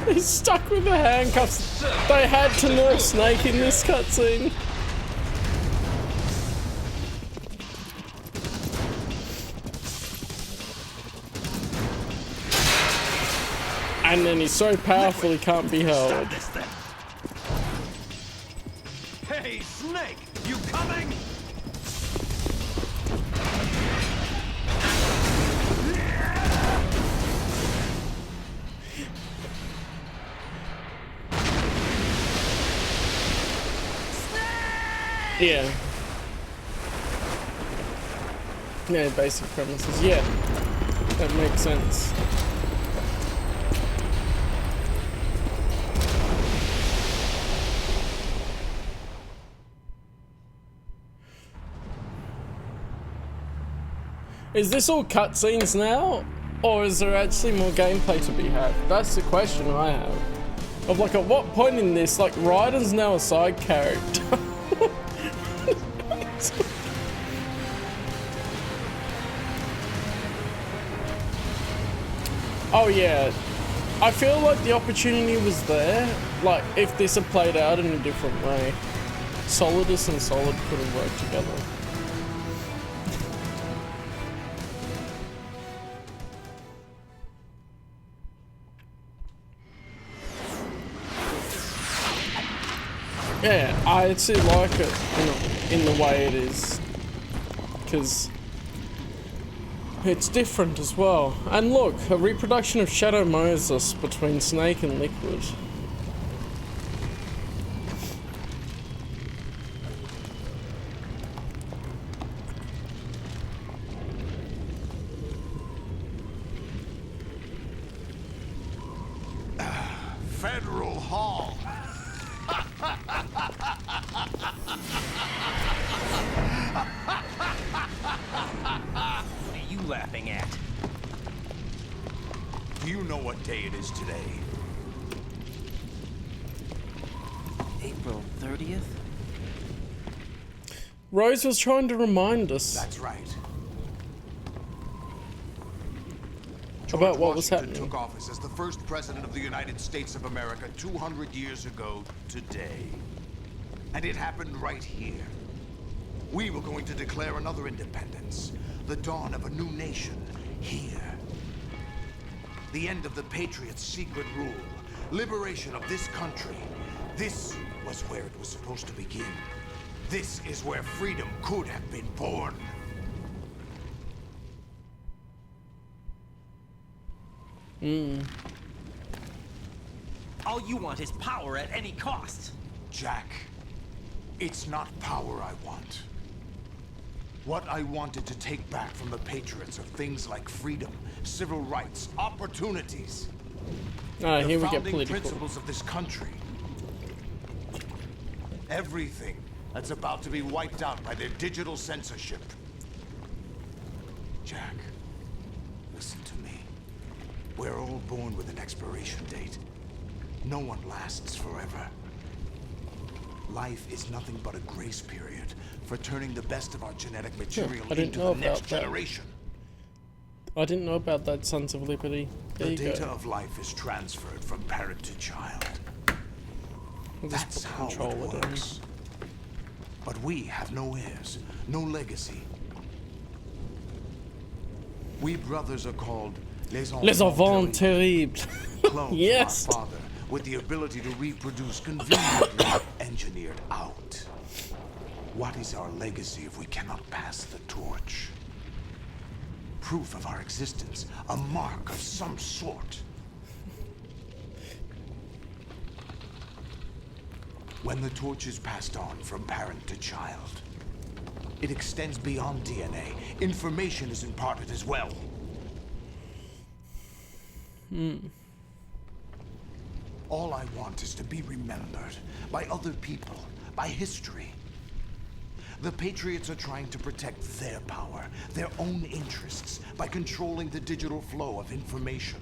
He's stuck with the handcuffs. They had to nerf Snake in this cutscene. And then he's so powerful he can't be held. Hey, Snake, you coming? Yeah. Yeah, basic premises. Yeah. That makes sense. Is this all cutscenes now? Or is there actually more gameplay to be had? That's the question I have. Of like, at what point in this, like, Raiden's now a side character? Oh yeah, I feel like the opportunity was there. Like, if this had played out in a different way, Solidus and Solid could have worked together. Yeah, I actually like it in the way it is, because it's different as well. And look, a reproduction of Shadow Moses between Snake and Liquid. Federal Hall. What are you laughing at? Do you know what day it is today? April 30th? Rose was trying to remind us That's right. about what was Washington happening. took office as the first president of the United States of America 200 years ago today. And it happened right here. We were going to declare another independence. The dawn of a new nation here. The end of the Patriots' secret rule. Liberation of this country. This was where it was supposed to begin. This is where freedom could have been born. All you want is power at any cost. Jack, it's not power I want. What I wanted to take back from the Patriots are things like freedom, civil rights, opportunities. Ah, The here we get founding political. principles of this country. Everything that's about to be wiped out by their digital censorship. Jack, listen to me. We're all born with an expiration date. No one lasts forever. Life is nothing but a grace period for turning the best of our genetic material I didn't into know the about next that. generation. I didn't know about that, Sons of Liberty. There The you data go. of life is transferred from parent to child. I'll just That's put how it control it in. works. But we have no heirs, no legacy. We brothers are called Les Les enfants terribles. clones Yes. of our father, with the ability to reproduce conveniently engineered out. What is our legacy if we cannot pass the torch? Proof of our existence, a mark of some sort. When the torch is passed on from parent to child, it extends beyond DNA. Information is imparted as well. All I want is to be remembered by other people, by history. The Patriots are trying to protect their power, their own interests, by controlling the digital flow of information.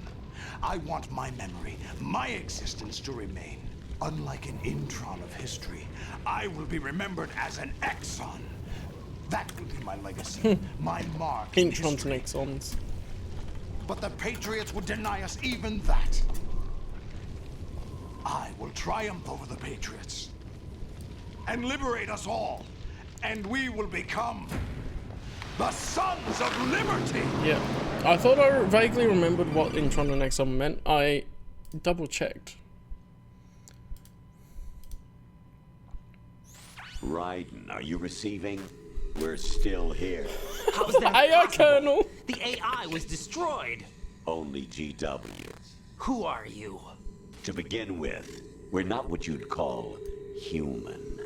I want my memory, my existence to remain. Unlike an intron of history, I will be remembered as an exon. That will be my legacy, my mark in Introns and history. exons. But the Patriots would deny us even that. I will triumph over the Patriots and liberate us all, and we will become the Sons of Liberty. Yeah. I thought I vaguely remembered what Intron and Exon meant. I double checked. Raiden, are you receiving? We're still here. How's that AI possible? Colonel! The AI was destroyed. Only GW. Who are you? To begin with, we're not what you'd call human.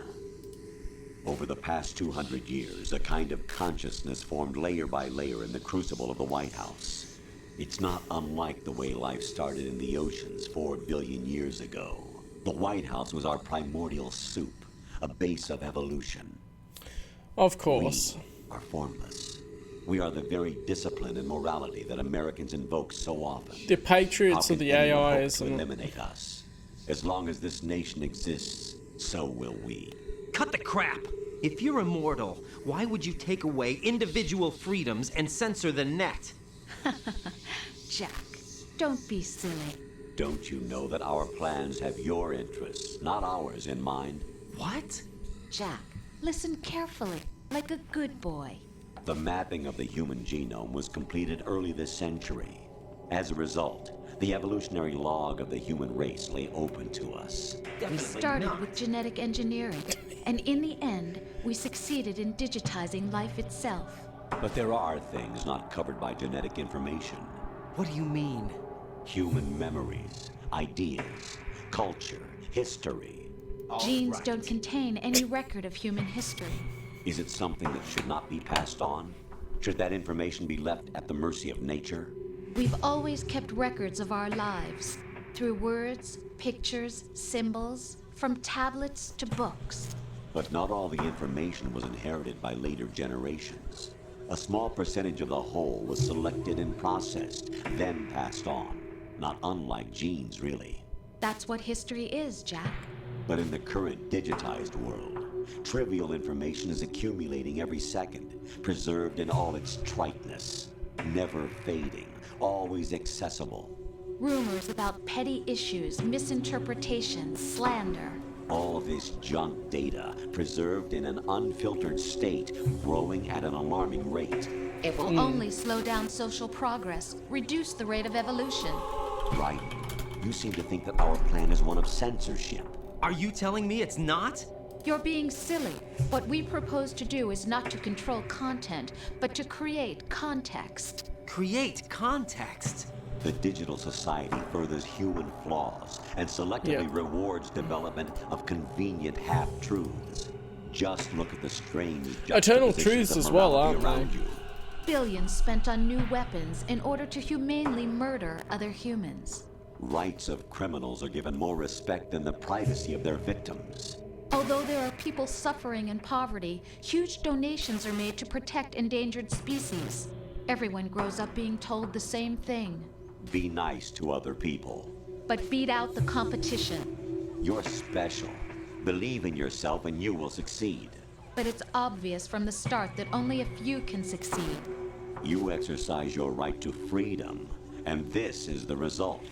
Over the past 200 years, a kind of consciousness formed layer by layer in the crucible of the White House. It's not unlike the way life started in the oceans 4 billion years ago. The White House was our primordial soup, a base of evolution. Of course. We are formless. We are the very discipline and morality that Americans invoke so often. The Patriots How are can the anyone hope AIs to and... eliminate us? As long as this nation exists, so will we. Cut the crap! If you're immortal, why would you take away individual freedoms and censor the net? Jack, don't be silly. Don't you know that our plans have your interests, not ours, in mind? What? Jack, listen carefully, like a good boy. The mapping of the human genome was completed early this century. As a result, the evolutionary log of the human race lay open to us. We started with genetic engineering, and in the end, we succeeded in digitizing life itself. But there are things not covered by genetic information. What do you mean? Human memories, ideas, culture, history. Genes don't contain any record of human history. Is it something that should not be passed on? Should that information be left at the mercy of nature? We've always kept records of our lives, through words, pictures, symbols, from tablets to books. But not all the information was inherited by later generations. A small percentage of the whole was selected and processed, then passed on. Not unlike genes, really. That's what history is, Jack. But in the current digitized world, trivial information is accumulating every second, preserved in all its triteness, never fading, always accessible. Rumors about petty issues, misinterpretations, slander. All this junk data, preserved in an unfiltered state, growing at an alarming rate. It will only slow down social progress, reduce the rate of evolution. Right. You seem to think that our plan is one of censorship. Are you telling me it's not? You're being silly. What we propose to do is not to control content, but to create context. Create context? The digital society furthers human flaws and selectively rewards development of convenient half-truths. Just look at the strange Eternal juxtapositions truths of as well, morality aren't around they? you. Billions spent on new weapons in order to humanely murder other humans. Rights of criminals are given more respect than the privacy of their victims. Although there are people suffering in poverty, huge donations are made to protect endangered species. Everyone grows up being told the same thing. Be nice to other people. But beat out the competition. You're special. Believe in yourself and you will succeed. But it's obvious from the start that only a few can succeed. You exercise your right to freedom, and this is the result.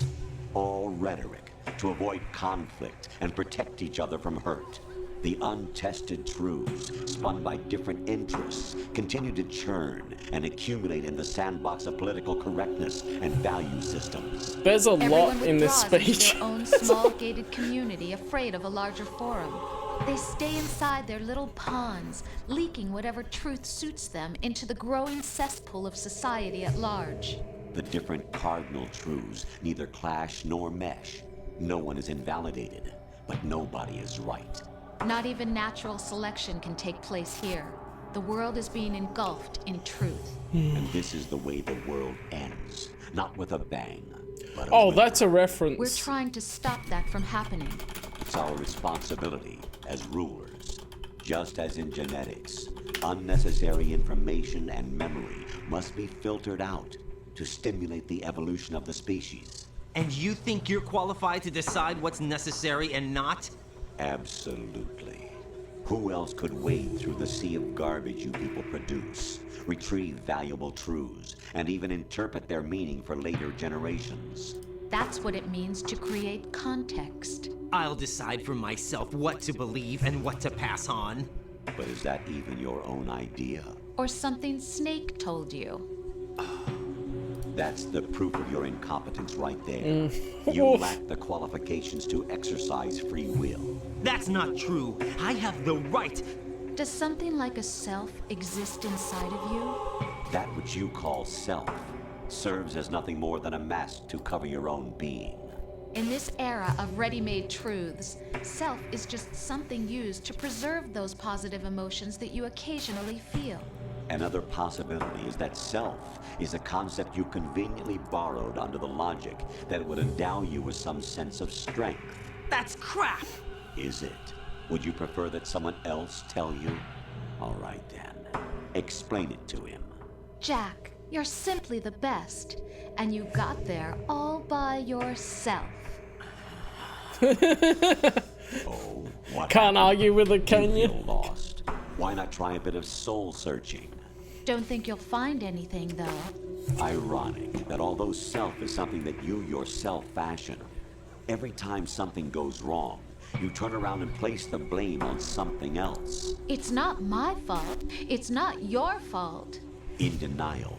All rhetoric to avoid conflict and protect each other from hurt. The untested truths, spun by different interests, continue to churn and accumulate in the sandbox of political correctness and value systems. There's a lot Everyone in this withdraws into speech. their own small gated community, afraid of a larger forum. They stay inside their little ponds, leaking whatever truth suits them into the growing cesspool of society at large. The different cardinal truths neither clash nor mesh. No one is invalidated, but nobody is right. Not even natural selection can take place here. The world is being engulfed in truth. And this is the way the world ends. Not with a bang, but a Oh, whimper. that's a reference. We're trying to stop that from happening. It's our responsibility as rulers. Just as in genetics, unnecessary information and memory must be filtered out to stimulate the evolution of the species. And you think you're qualified to decide what's necessary and not? Absolutely. Who else could wade through the sea of garbage you people produce, retrieve valuable truths, and even interpret their meaning for later generations? That's what it means to create context. I'll decide for myself what to believe and what to pass on. But is that even your own idea? Or something Snake told you. That's the proof of your incompetence right there. You lack the qualifications to exercise free will. That's not true. I have the right. Does something like a self exist inside of you? That which you call self serves as nothing more than a mask to cover your own being. In this era of ready-made truths, self is just something used to preserve those positive emotions that you occasionally feel. Another possibility is that self is a concept you conveniently borrowed under the logic that it would endow you with some sense of strength. That's crap! Is it? Would you prefer that someone else tell you? All right then. Explain it to him. Jack, you're simply the best, and you got there all by yourself. Oh, what? Can't argue with it, can You you? feel lost. Why not try a bit of soul searching? Don't think you'll find anything, though. Ironic that although self is something that you yourself fashion, every time something goes wrong, you turn around and place the blame on something else. It's not my fault. It's not your fault. In denial,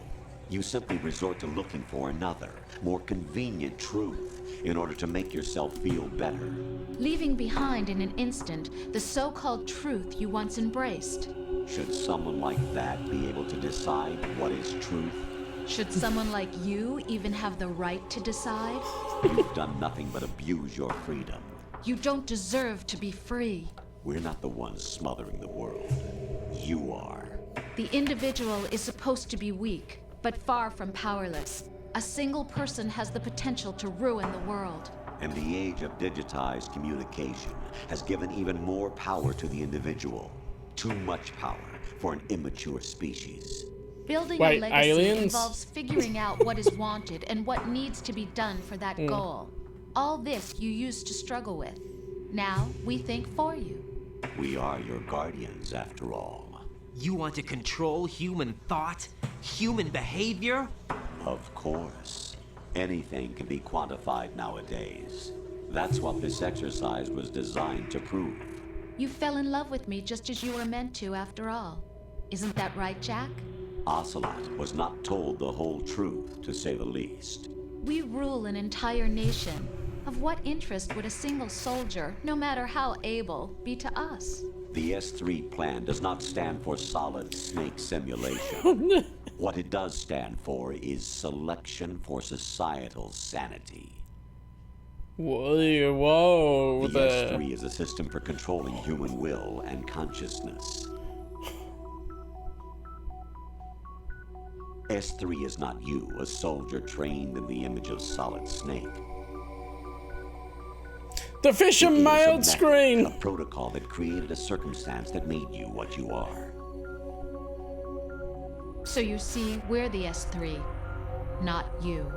you simply resort to looking for another, more convenient truth in order to make yourself feel better. Leaving behind in an instant the so-called truth you once embraced. Should someone like that be able to decide what is truth? Should someone like you even have the right to decide? You've done nothing but abuse your freedom. You don't deserve to be free. We're not the ones smothering the world. You are. The individual is supposed to be weak, but far from powerless. A single person has the potential to ruin the world. And the age of digitized communication has given even more power to the individual. Too much power for an immature species. Building Wait, a legacy aliens? involves figuring out what is wanted and what needs to be done for that goal. All this you used to struggle with. Now we think for you. We are your guardians, after all. You want to control human thought? Human behavior? Of course. Anything can be quantified nowadays. That's what this exercise was designed to prove. You fell in love with me just as you were meant to, after all. Isn't that right, Jack? Ocelot was not told the whole truth, to say the least. We rule an entire nation. Of what interest would a single soldier, no matter how able, be to us? The S3 plan does not stand for solid snake simulation. What it does stand for is selection for societal sanity. Whoa, The S3 is a system for controlling human will and consciousness. S3 is not you, a soldier trained in the image of Solid Snake. The fish It and is a mailed method, screen. a protocol that created a circumstance that made you what you are. So you see, we're the S3, not you.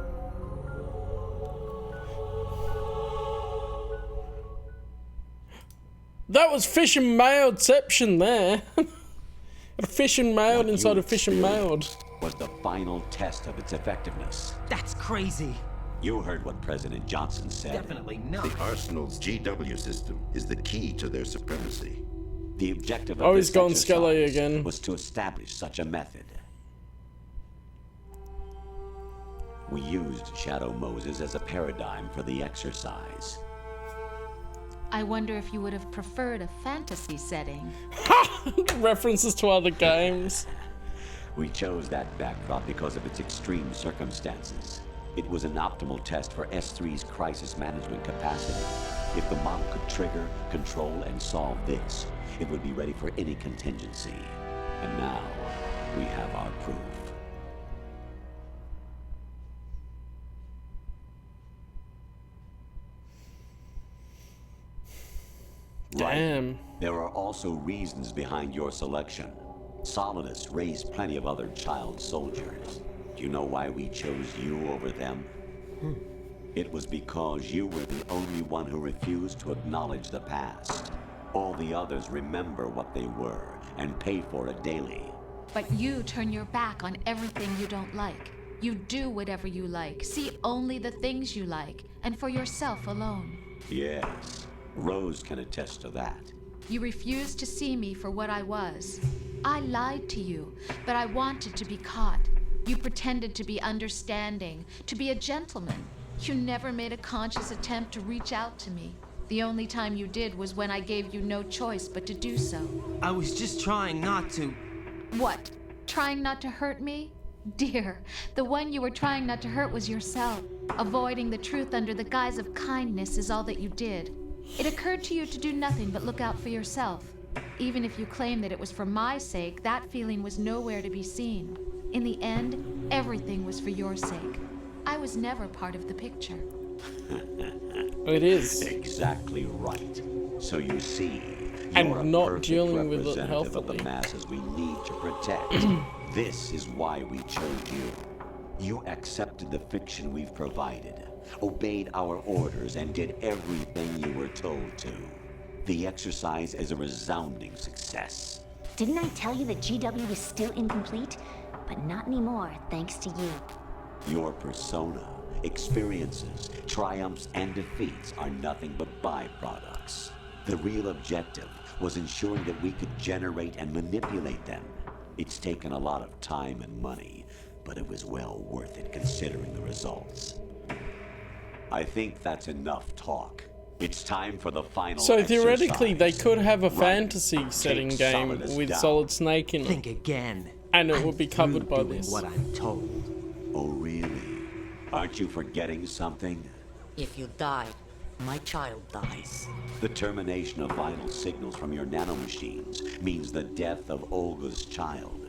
That was fish and mailception there. A fish and mailed What inside you of fish and mailed. was the final test of its effectiveness. That's crazy. You heard what President Johnson said. Definitely not. The Arsenal's GW system is the key to their supremacy. The objective Oh, of he's this gone Skelly exercise again. was to establish such a method. We used Shadow Moses as a paradigm for the exercise. I wonder if you would have preferred a fantasy setting. References to other games. We chose that backdrop because of its extreme circumstances. It was an optimal test for S3's crisis management capacity. If the model could trigger, control, and solve this, it would be ready for any contingency. And now, we have our proof. Damn. Right. There are also reasons behind your selection. Solidus raised plenty of other child soldiers. Do you know why we chose you over them? It was because you were the only one who refused to acknowledge the past. All the others remember what they were and pay for it daily. But you turn your back on everything you don't like. You do whatever you like, see only the things you like, and for yourself alone. Yes, Rose can attest to that. You refused to see me for what I was. I lied to you, but I wanted to be caught. You pretended to be understanding, to be a gentleman. You never made a conscious attempt to reach out to me. The only time you did was when I gave you no choice but to do so. I was just trying not to. What? Trying not to hurt me? Dear, the one you were trying not to hurt was yourself. Avoiding the truth under the guise of kindness is all that you did. It occurred to you to do nothing but look out for yourself. Even if you claim that it was for my sake, that feeling was nowhere to be seen. In the end, everything was for your sake. I was never part of the picture. It is. Exactly right. So you see, And you're a not perfect dealing with it representative of the healthily. masses we need to protect. This is why we chose you. You accepted the fiction we've provided, obeyed our orders, and did everything you were told to. The exercise is a resounding success. Didn't I tell you that GW was still incomplete? But not anymore, thanks to you. Your persona, experiences, triumphs, and defeats are nothing but byproducts. The real objective was ensuring that we could generate and manipulate them. It's taken a lot of time and money, but it was well worth it considering the results. I think that's enough talk. It's time for the final So exercise. theoretically, they could have a Right. fantasy setting Take game Solidus with down. Solid Snake in it, Think again. and it would be covered by Doing this. what I'm told. Oh, really? Aren't you forgetting something? If you die, my child dies. The termination of vital signals from your nanomachines means the death of Olga's child.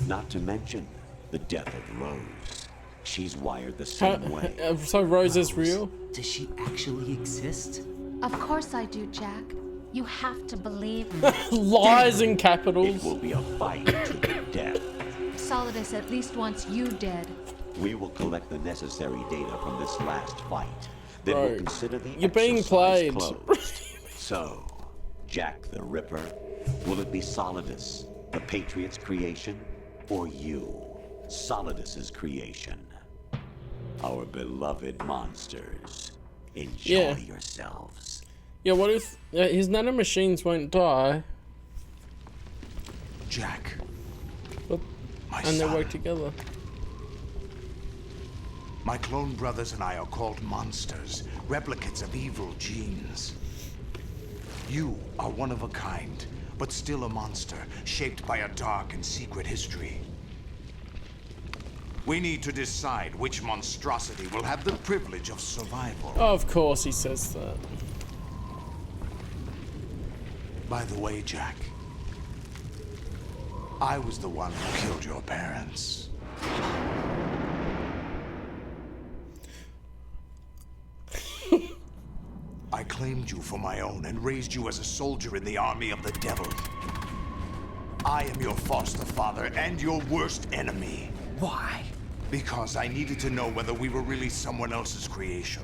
Not to mention the death of Rose. She's wired the same way. So Rose is real? Does she actually exist? Of course I do, Jack. You have to believe me. Lies in It capitals. will be a fight to the death. Solidus at least wants you dead. We will collect the necessary data from this last fight. Then we'll Bro, consider the you're being exercise played. closed. So, Jack the Ripper, will it be Solidus, the Patriot's creation, or you, Solidus's creation? Our beloved monsters, enjoy yourselves. Yeah, what if his nanomachines won't die, Jack, but, my and they son. work together? My clone brothers and I are called monsters, replicates of evil genes. You are one of a kind, but still a monster, shaped by a dark and secret history. We need to decide which monstrosity will have the privilege of survival. Of course he says that. By the way, Jack, I was the one who killed your parents. I claimed you for my own and raised you as a soldier in the army of the devil. I am your foster father and your worst enemy. Why? Because I needed to know whether we were really someone else's creation.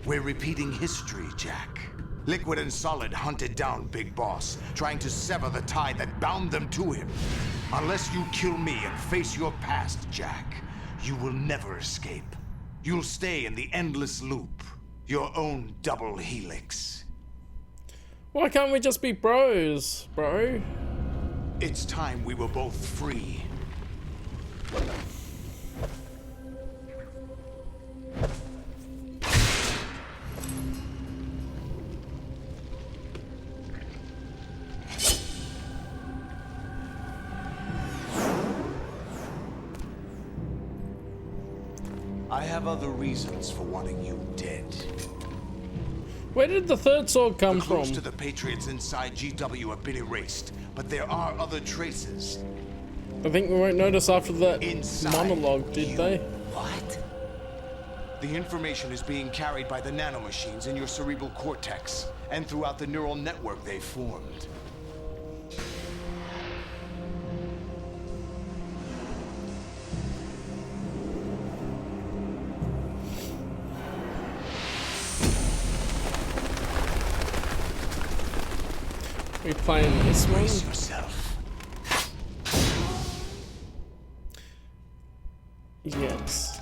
We're repeating history, Jack. Liquid and Solid hunted down Big Boss, trying to sever the tie that bound them to him. Unless you kill me and face your past, Jack, you will never escape. You'll stay in the endless loop, your own double helix. Why can't we just be bros, bro? It's time we were both free. I have other reasons for wanting you dead. Where did the third sword come The clues from? to the Patriots inside GW have been erased, but there are other traces. I think we won't notice after that Inside monologue, did you. they? What? The information is being carried by the nanomachines in your cerebral cortex and throughout the neural network they formed. We playing this one? Brace yourself. Yes.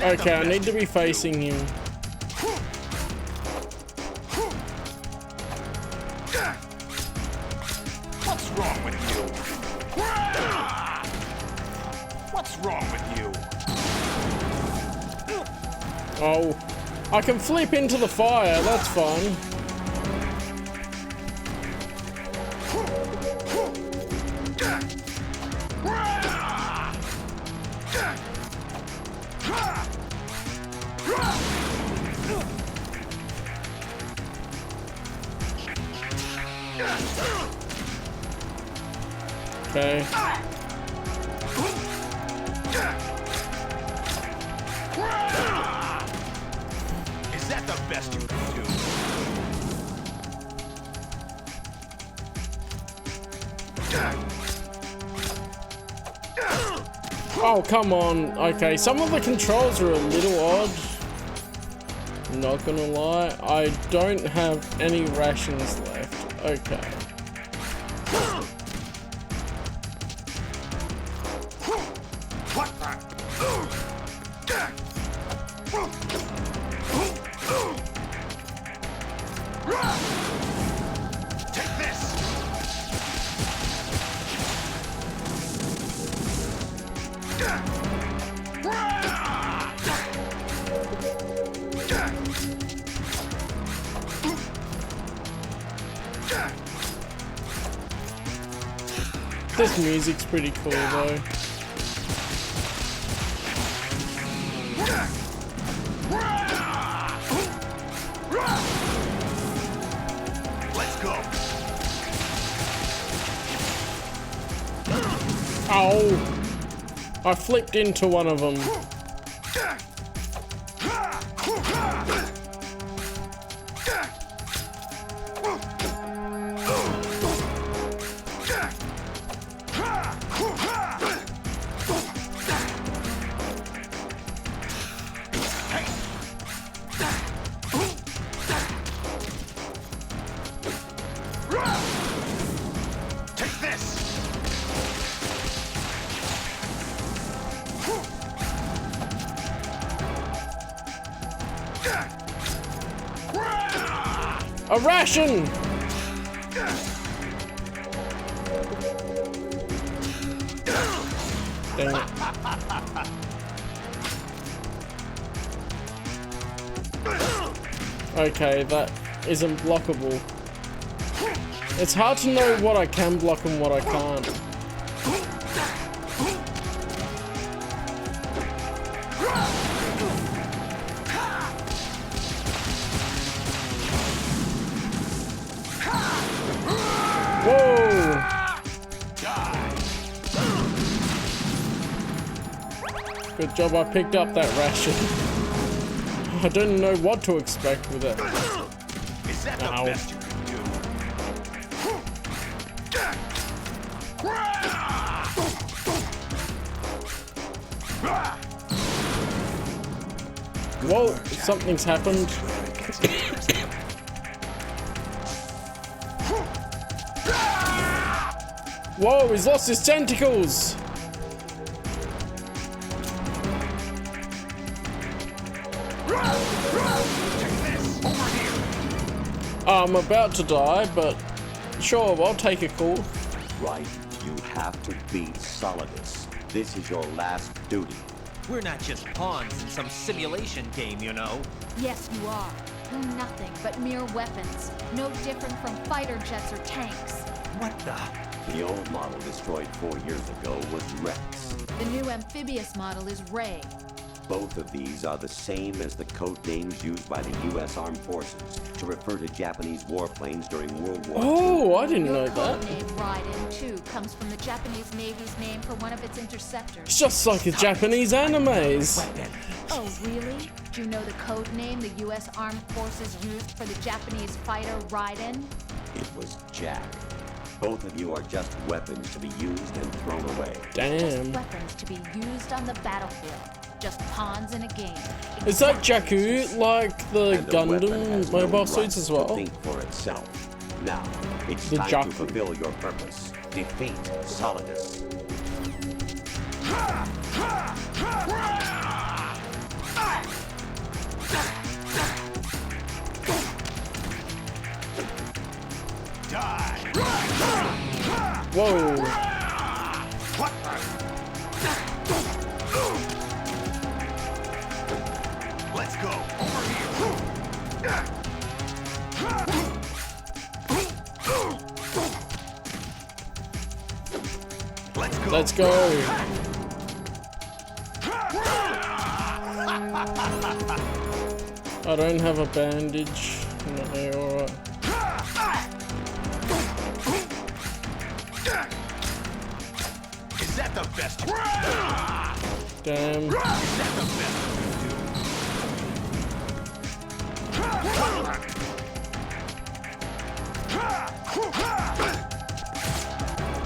Okay, I need to be facing him. What's wrong with you? What's wrong with you? Oh, I can flip into the fire, that's fun. Okay. Is that the best you can do? Oh, come on. Okay, some of the controls are a little odd. I'm not gonna lie. I don't have any rations left. Okay. Take this! This music's pretty cool though. Let's go! Oh! I flipped into one of them. Take this! A ration! Dang it. Okay, that isn't blockable. It's hard to know what I can block and what I can't. Whoa! Good job I picked up that ration. I don't know what to expect with it. Is that the Ow. best you can do? Whoa, something's happened. Whoa, he's lost his tentacles! I'm about to die, but sure, I'll take a call. Right, you have to beat Solidus. This is your last duty. We're not just pawns in some simulation game, you know. Yes, you are. You're nothing but mere weapons. No different from fighter jets or tanks. What the? The old model destroyed 4 years ago was Rex. The new amphibious model is Ray. Both of these are the same as the code names used by the U.S. Armed Forces to refer to Japanese warplanes during World War II. Oh, I didn't know Your that. code name Raiden, too, comes from the Japanese Navy's name for one of its interceptors. It's just like the Japanese animes. Oh, really? Do you know the code name the U.S. Armed Forces used for the Japanese fighter Raiden? It was Jack. Both of you are just weapons to be used and thrown away. Damn. Just weapons to be used on the battlefield. Just pawns in a game. Is that Jakku like the And the weapon Gundam has no mobile right suits as to well? think for itself. Now, it's The time Jakku. to fulfill your purpose. Defeat Solidus. Whoa. Let's go. Over here. Let's go. I don't have a bandage. No, alright. Is that the best? Damn. Is that the best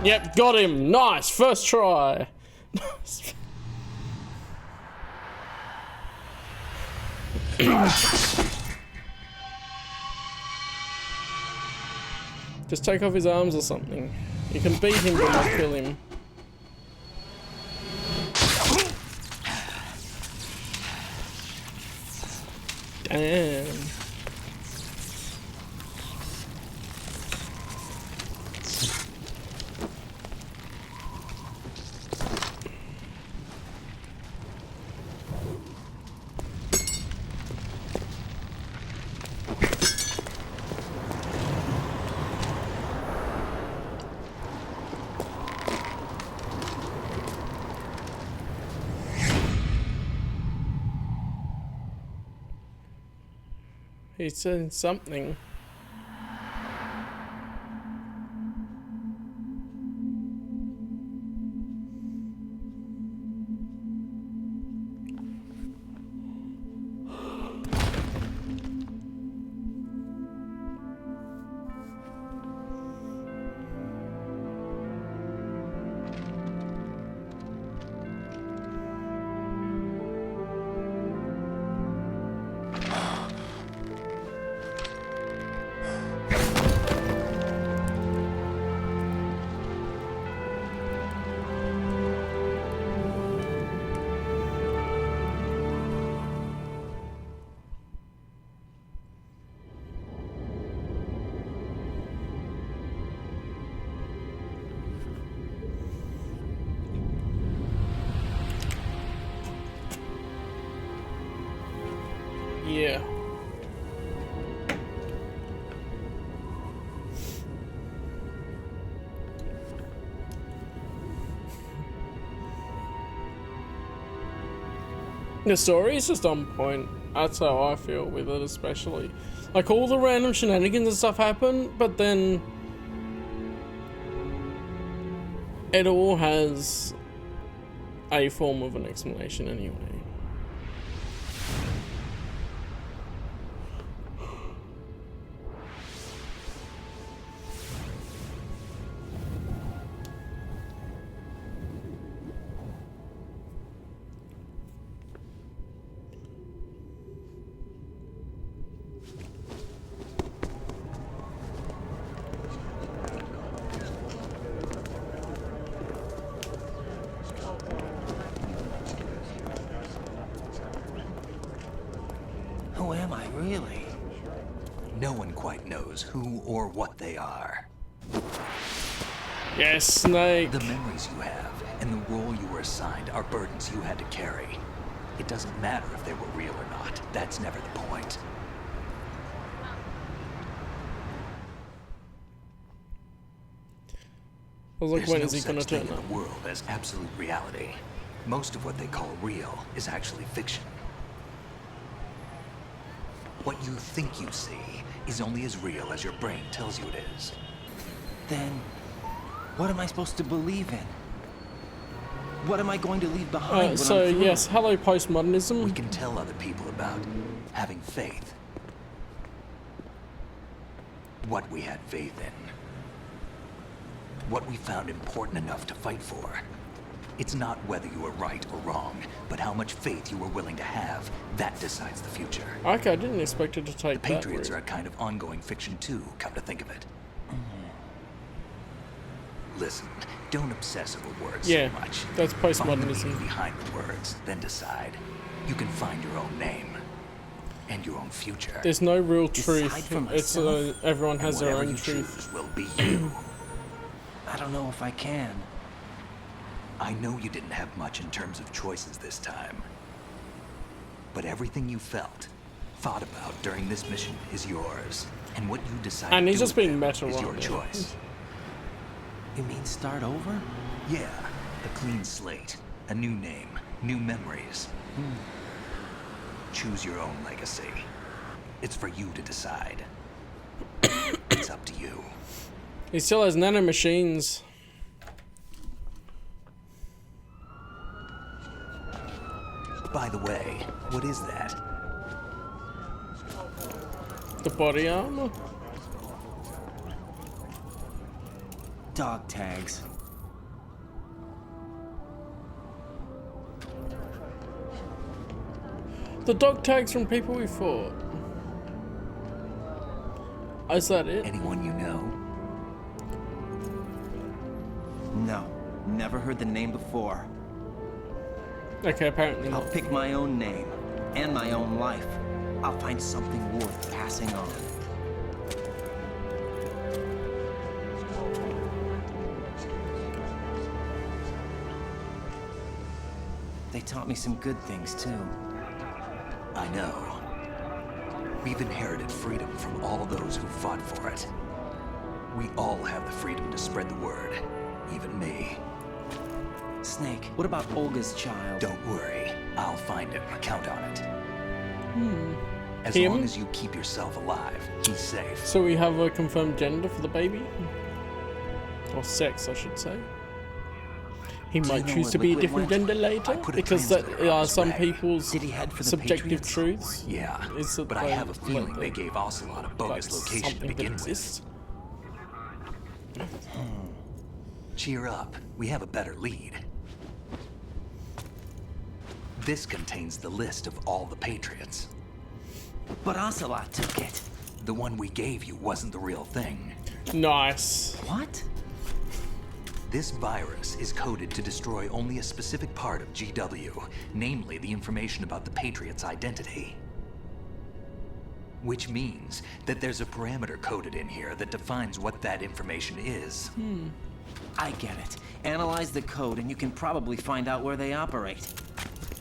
Yep, got him. Nice. First try. Just take off his arms or something. You can beat him but not kill him. Damn. He said something. Yeah. The story is just on point. That's how I feel with it, especially. Like, all the random shenanigans and stuff happen, but then it all has a form of an explanation anyway. Really? No one quite knows who or what they are. Yes, Snake. The memories you have and the role you were assigned are burdens you had to carry. It doesn't matter if they were real or not. That's never the point. I was like, There's when no is he gonna such turn thing in up? the world as absolute reality. Most of what they call real is actually fiction. What you think you see is only as real as your brain tells you it is. Then, what am I supposed to believe in? What am I going to leave behind when So I'm through? yes, hello postmodernism. We can tell other people about having faith. What we had faith in. What we found important enough to fight for. It's not whether you were right or wrong, but how much faith you were willing to have. That decides the future. Okay, I didn't expect it to take The that Patriots route. are a kind of ongoing fiction too, come to think of it. Listen, don't obsess over words Yeah, so much. that's Find the postmodernism. meaning behind the words, then decide. You can find your own name and your own future. There's no real Decide truth. for It's myself. everyone And has their whatever own you truth. choose will be you. I don't know if I can. I know you didn't have much in terms of choices this time. But everything you felt, thought about during this mission is yours. And what you decide And to he's do just with being them meta is right your now. choice. You mean start over? Yeah, a clean slate, a new name, new memories. Choose your own legacy. It's for you to decide. It's up to you. He still has nanomachines. By the way, what is that? The body armor? Dog tags. The dog tags from people we fought. Is that it? Anyone you know? No, never heard the name before. Okay, apparently I'll not. pick my own name and my own life. I'll find something worth passing on. They taught me some good things too. I know. We've inherited freedom from all those who fought for it. We all have the freedom to spread the word, even me. Snake, what about Olga's child? Don't worry, I'll find him. Count on it. As Him? long as you keep yourself alive, he's safe. So we have a confirmed gender for the baby? Or sex, I should say. He Do you might know choose where to be a Liquid different went? gender later, I put a because that translator on are his some way. people's Did he head for the subjective Patriots? truths. Yeah, Is that but I they- have a feeling like they gave Ocelot a bogus like location to something that begin with. exists. Cheer up, we have a better lead. This contains the list of all the Patriots. But Ocelot took it. The one we gave you wasn't the real thing. Nice. What? This virus is coded to destroy only a specific part of GW, namely the information about the Patriot's identity. Which means that there's a parameter coded in here that defines what that information is. I get it. Analyze the code and you can probably find out where they operate.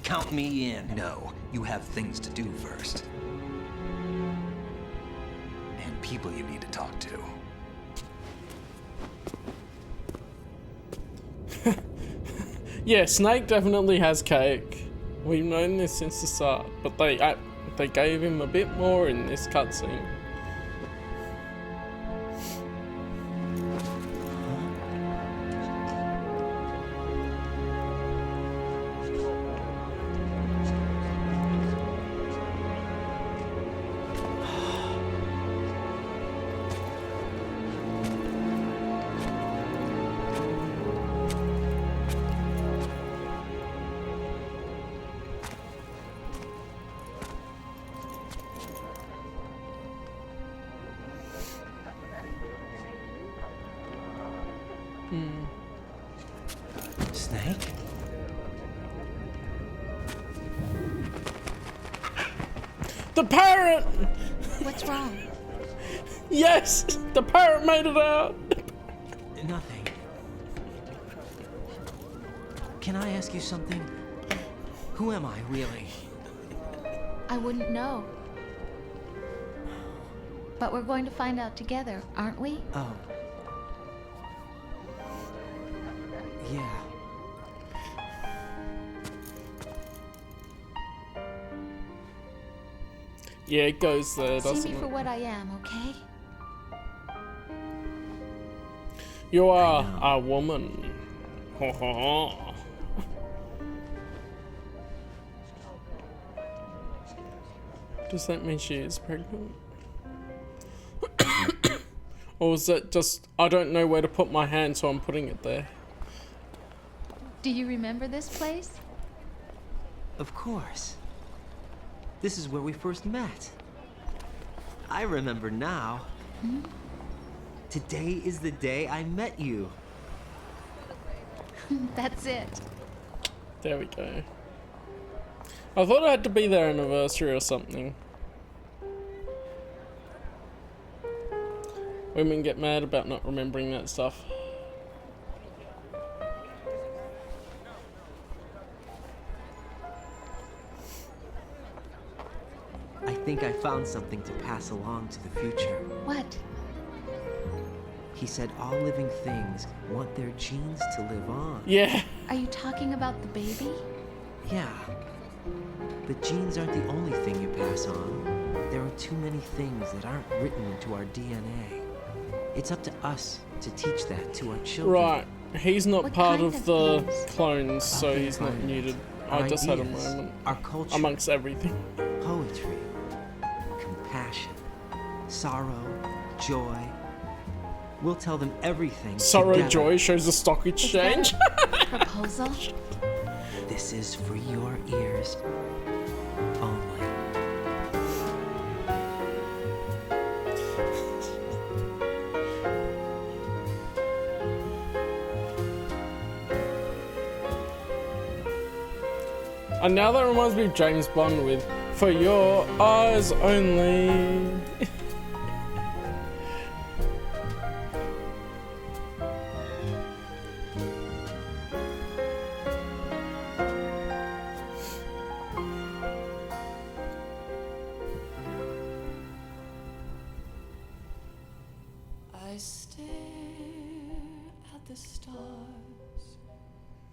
Count me in. No, you have things to do first. And people you need to talk to. Yeah, Snake definitely has cake. We've known this since the start, but they gave him a bit more in this cutscene. The parrot! What's wrong? Yes! The parrot made it out! Nothing. Can I ask you something? Who am I, really? I wouldn't know. But we're going to find out together, aren't we? Oh. Yeah. Yeah, it goes there, doesn't See me for it? what I am, okay? You are a woman. Ho ho ho. Does that mean she is pregnant? Or is it just, I don't know where to put my hand, so I'm putting it there? Do you remember this place? Of course. This is where we first met. I remember now. Today is the day I met you. That's it. There we go. I thought it had to be their anniversary or something. Women get mad about not remembering that stuff. I think I found something to pass along to the future. What? He said all living things want their genes to live on. Yeah. Are you talking about the baby? Yeah. But genes aren't the only thing you pass on. There are too many things that aren't written into our DNA. It's up to us to teach that to our children. Right. He's not What part kind of of the things? clones, so About the he's not environment, muted. our I just had a ideas, moment. our culture, Amongst everything. poetry, compassion, sorrow, joy. We'll tell them everything. Sorrow together. Joy shows the stock exchange. Proposal? This is for your ears only. And now that reminds me of James Bond with "For Your Eyes Only." I stare at the stars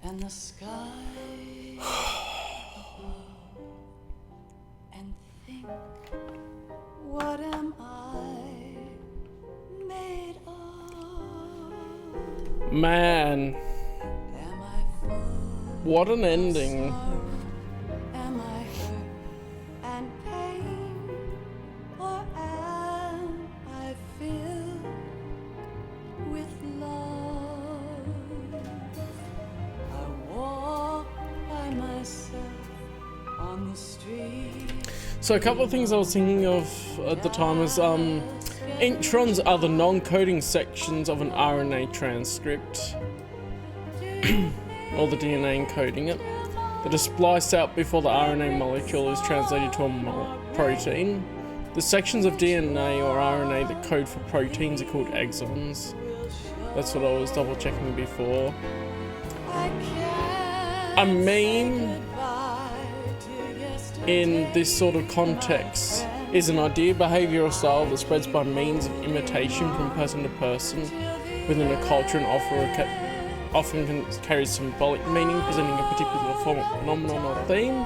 and the sky above and think, what am I made of? Man, Am I full what an ending. sorrow? Am I hurt and pain? Or am I filled with love? I walk by myself on the street. So a couple of things I was thinking of at the time is introns are the non-coding sections of an RNA transcript, or the DNA encoding it, that is spliced out before the RNA molecule is translated to a protein. The sections of DNA or RNA that code for proteins are called exons. That's what I was double checking before. A meme in this sort of context is an idea, behavior, or style that spreads by means of imitation from person to person within a culture and often carries symbolic meaning, presenting a particular phenomenon or theme.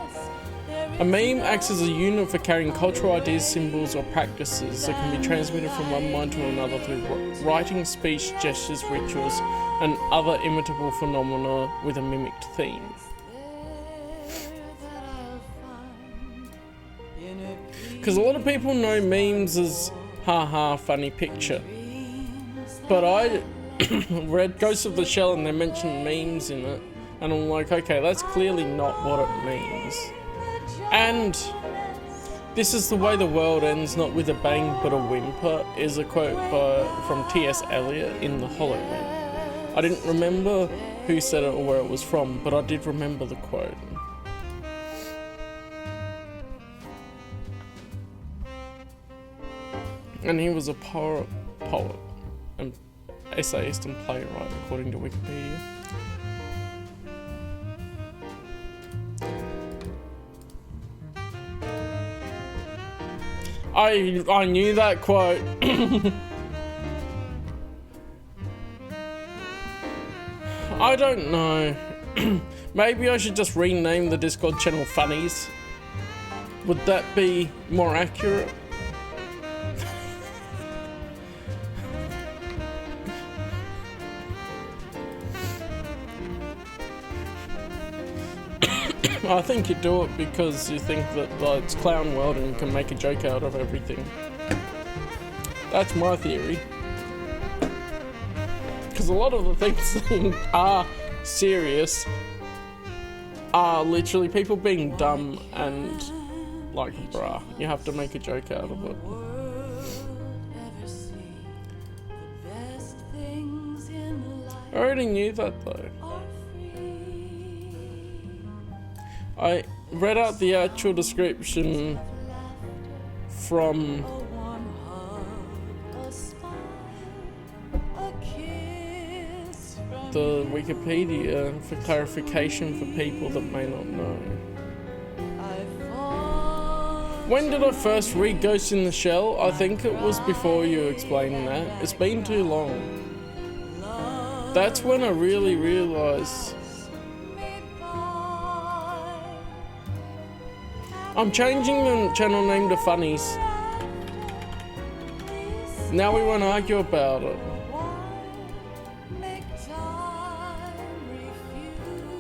A meme acts as a unit for carrying cultural ideas, symbols, or practices that can be transmitted from one mind to another through writing, speech, gestures, rituals, and other imitable phenomena with a mimicked theme. Because a lot of people know memes as haha funny picture, but I read Ghost of the Shell and they mentioned memes in it, and I'm like, okay, that's clearly not what it means. And "This is the way the world ends, not with a bang but a whimper" is a quote from T.S. Eliot in The Hollow Man. I didn't remember who said it or where it was from, but I did remember the quote. And he was a poet, and essayist and playwright, according to Wikipedia. I knew that quote. I don't know. Maybe I should just rename the Discord channel Funnies. Would that be more accurate? I think you do it because you think that it's clown world and you can make a joke out of everything. That's my theory. Because a lot of the things that are serious are literally people being dumb and like, bruh, you have to make a joke out of it. I already knew that though. I read out the actual description from the Wikipedia for clarification for people that may not know. When did I first read Ghost in the Shell? I think it was before you explained that. It's been too long. That's when I really realised. I'm changing the channel name to Funnies. Now we won't argue about it.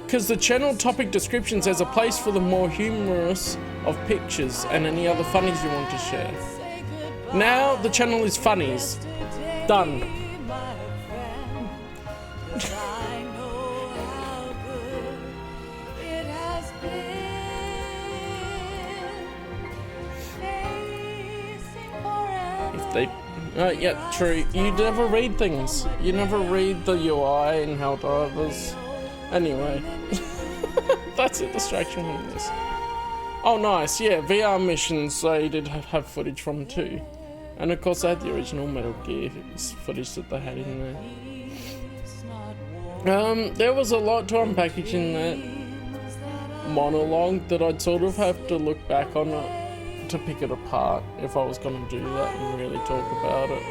Because the channel topic description says a place for the more humorous of pictures and any other funnies you want to share. Now the channel is Funnies. Done. Yeah, true. You never read things. You never read the UI and Helldivers. Anyway, that's a distraction from this. Oh, nice. Yeah, VR missions they did have footage from too, and of course they had the original Metal Gear footage that they had in there. There was a lot to unpackage in that monologue that I'd sort of have to look back on it to pick it apart if I was going to do that and really talk about it.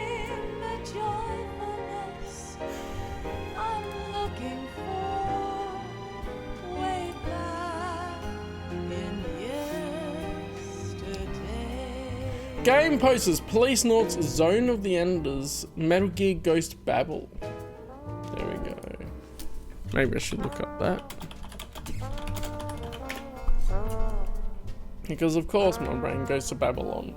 Game posters, Police Nauts, Zone of the Enders, Metal Gear Ghost Babel. There we go. Maybe I should look up that. Because of course my brain goes to Babylon.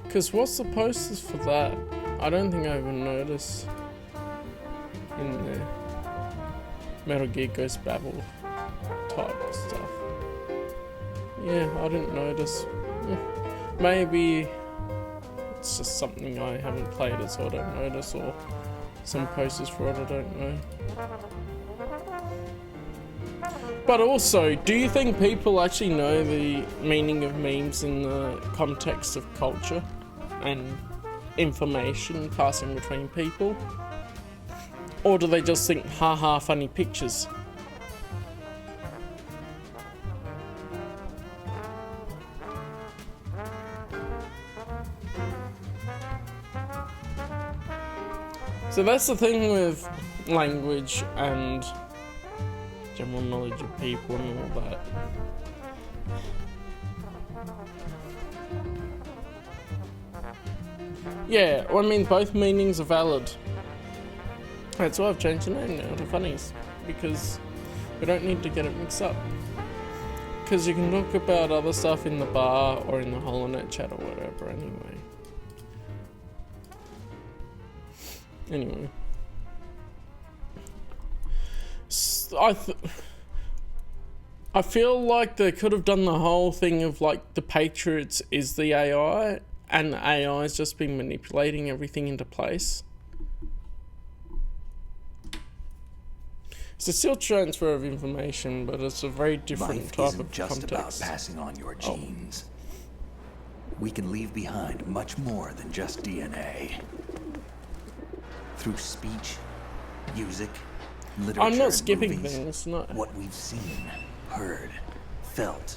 Because what's the posters for that? I don't think I even noticed in there. Metal Gear Ghost Babel type stuff. Yeah, I didn't notice. Maybe it's just something I haven't played it so I don't notice, or some posters for it I don't know. But also, do you think people actually know the meaning of memes in the context of culture and information passing between people? Or do they just think, haha, funny pictures? So that's the thing with language and general knowledge of people and all that. Yeah, well, I mean, both meanings are valid. That's why I've changed the name now to Funnies, because we don't need to get it mixed up. Because you can talk about other stuff in the bar or in the HoloNet chat or whatever anyway. Anyway. I feel like they could have done the whole thing of like the Patriots is the AI and AI has just been manipulating everything into place. It's still transfer of information, but it's a very different Life type isn't of just context. about passing on your genes. We can leave behind much more than just DNA. Through speech, music, literature, I'm not and skipping movies, things, no. what we've seen, heard, felt,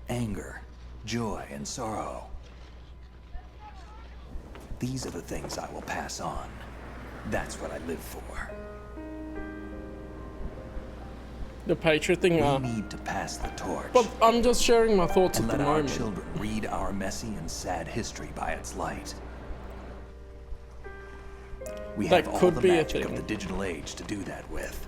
anger, joy, and sorrow. These are the things I will pass on. That's what I live for. The Patriot thing, We need to pass the torch. but I'm just sharing my thoughts and at the let our moment. children read our messy and sad history by its light. We That have all could the be a magic thing. of the digital age to do that with.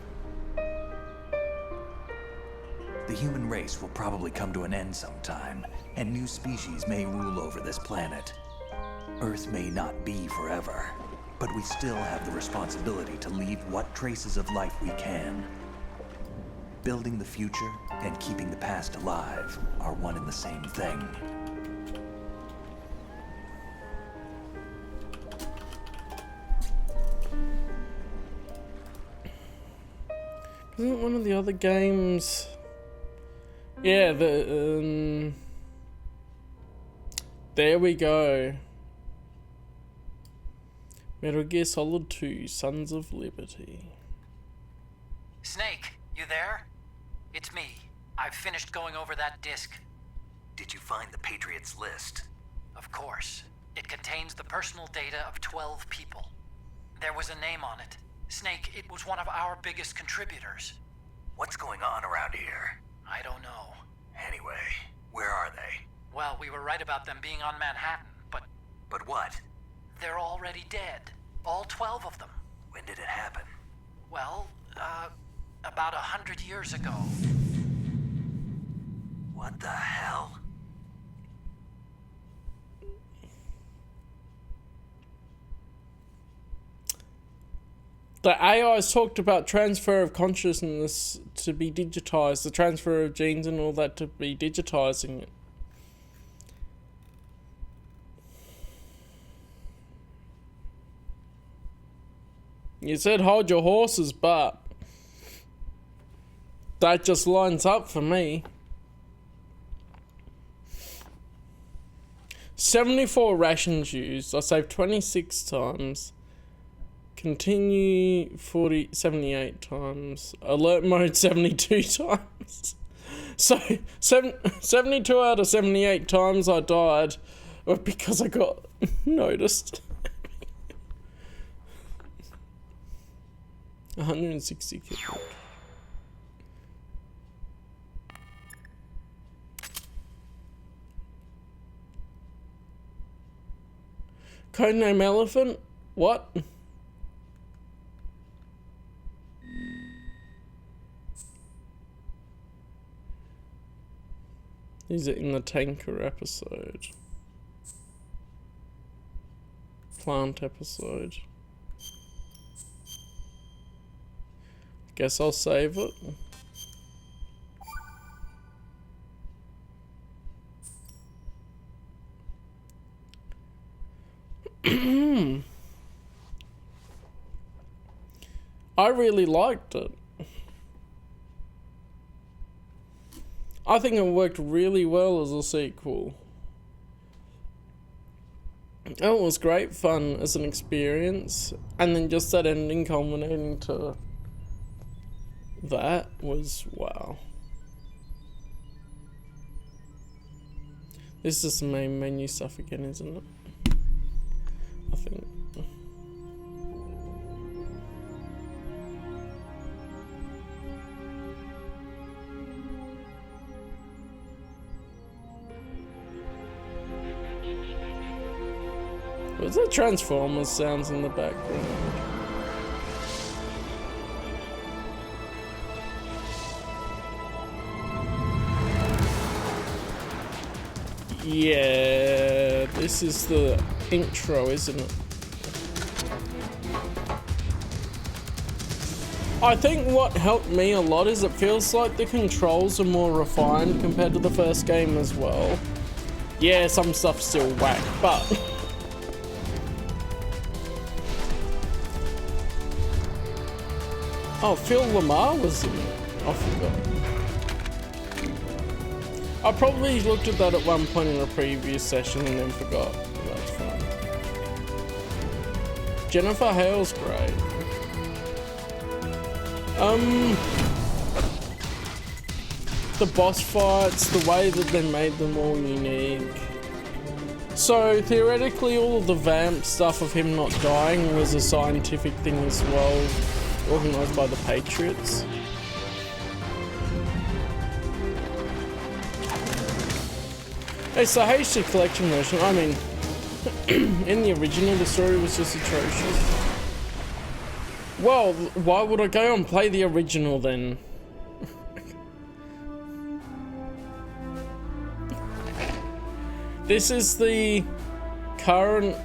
The human race will probably come to an end sometime, and new species may rule over this planet. Earth may not be forever, but we still have the responsibility to leave what traces of life we can. Building the future and keeping the past alive are one and the same thing. Isn't one of the other games? Yeah, the there we go. Metal Gear Solid 2: Sons of Liberty. Snake, you there? It's me. I've finished going over that disk. Did you find the Patriots list? Of course. It contains the personal data of 12 people. There was a name on it. Snake, it was one of our biggest contributors. What's going on around here? I don't know. Anyway, where are they? Well, we were right about them being on Manhattan, but But what? they're already dead. All 12 of them. When did it happen? Well, about 100 years ago. What the hell? The AI's talked about transfer of consciousness to be digitized, the transfer of genes and all that to be digitizing it. You said hold your horses, but that just lines up for me. 74 rations used. I saved 26 times. Continue 78 times. Alert mode 72 times. So 72 out of 78 times I died because I got noticed. 160 killed. Codename Elephant? What? Is it in the tanker episode? Plant episode. Guess I'll save it. I really liked it. I think it worked really well as a sequel. It was great fun as an experience, and then just that ending culminating to that was wow. This is the main menu stuff again, isn't it? I think. Was that Transformers sounds in the background? Yeah, this is the intro, isn't it? I think what helped me a lot is it feels like the controls are more refined compared to the first game as well. Yeah, some stuff's still whack, but oh, Phil Lamar was in it. I forgot. I probably looked at that at one point in a previous session and then forgot. That's fine. Jennifer Hale's great. The boss fights, the way that they made them all unique. So theoretically all of the vamp stuff of him not dying was a scientific thing as well, organised by the Patriots. It's the HD collection version. I mean, in the original, the story was just atrocious. Well, why would I go and play the original then? This is the current,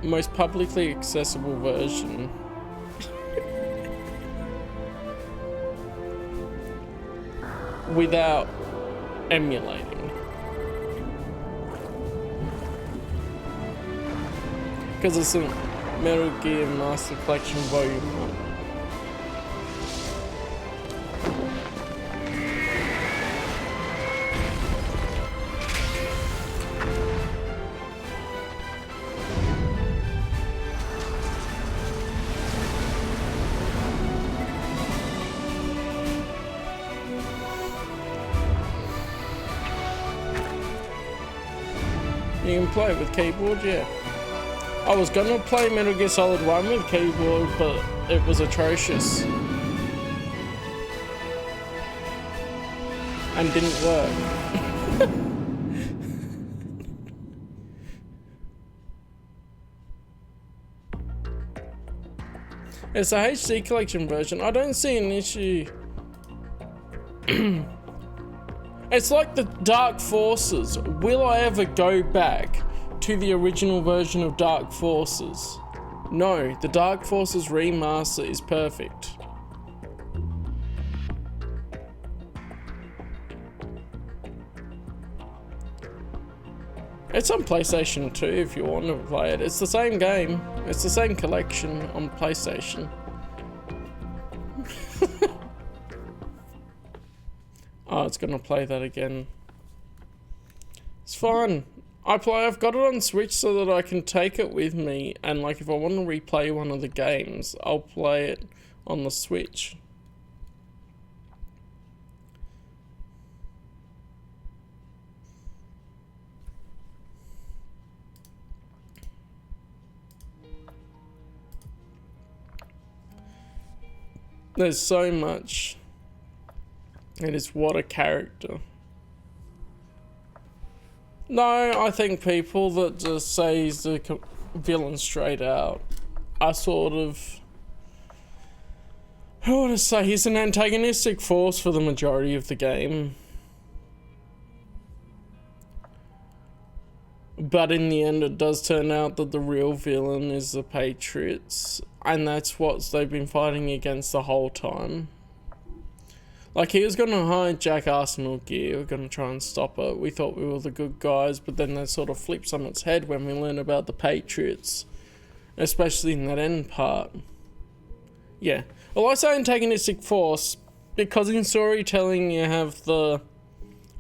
most publicly accessible version. Without emulating. Because it's a Metal Gear Master Collection Volume 1. You can play it with keyboard, yeah. I was gonna play Metal Gear Solid 1 with keyboard, but it was atrocious. And didn't work. It's a HD collection version. I don't see an issue. It's like the Dark Forces. Will I ever go back to the original version of Dark Forces? No, the Dark Forces remaster is perfect. It's on PlayStation 2 if you want to play it. It's the same game. It's the same collection on PlayStation. Oh, it's gonna play that again. It's fine. I've got it on Switch so that I can take it with me, and like if I want to replay one of the games, I'll play it on the Switch. There's so much. It is what a character. No, I think people that just say he's the villain straight out are sort of... Who would I say? He's an antagonistic force for the majority of the game. But in the end, it does turn out that the real villain is the Patriots. And that's what they've been fighting against the whole time. Like, he was going to hijack Arsenal gear, we're going to try and stop it. We thought we were the good guys, but then that sort of flips on its head when we learn about the Patriots. Especially in that end part. Yeah. Well, I say antagonistic force, because in storytelling you have the...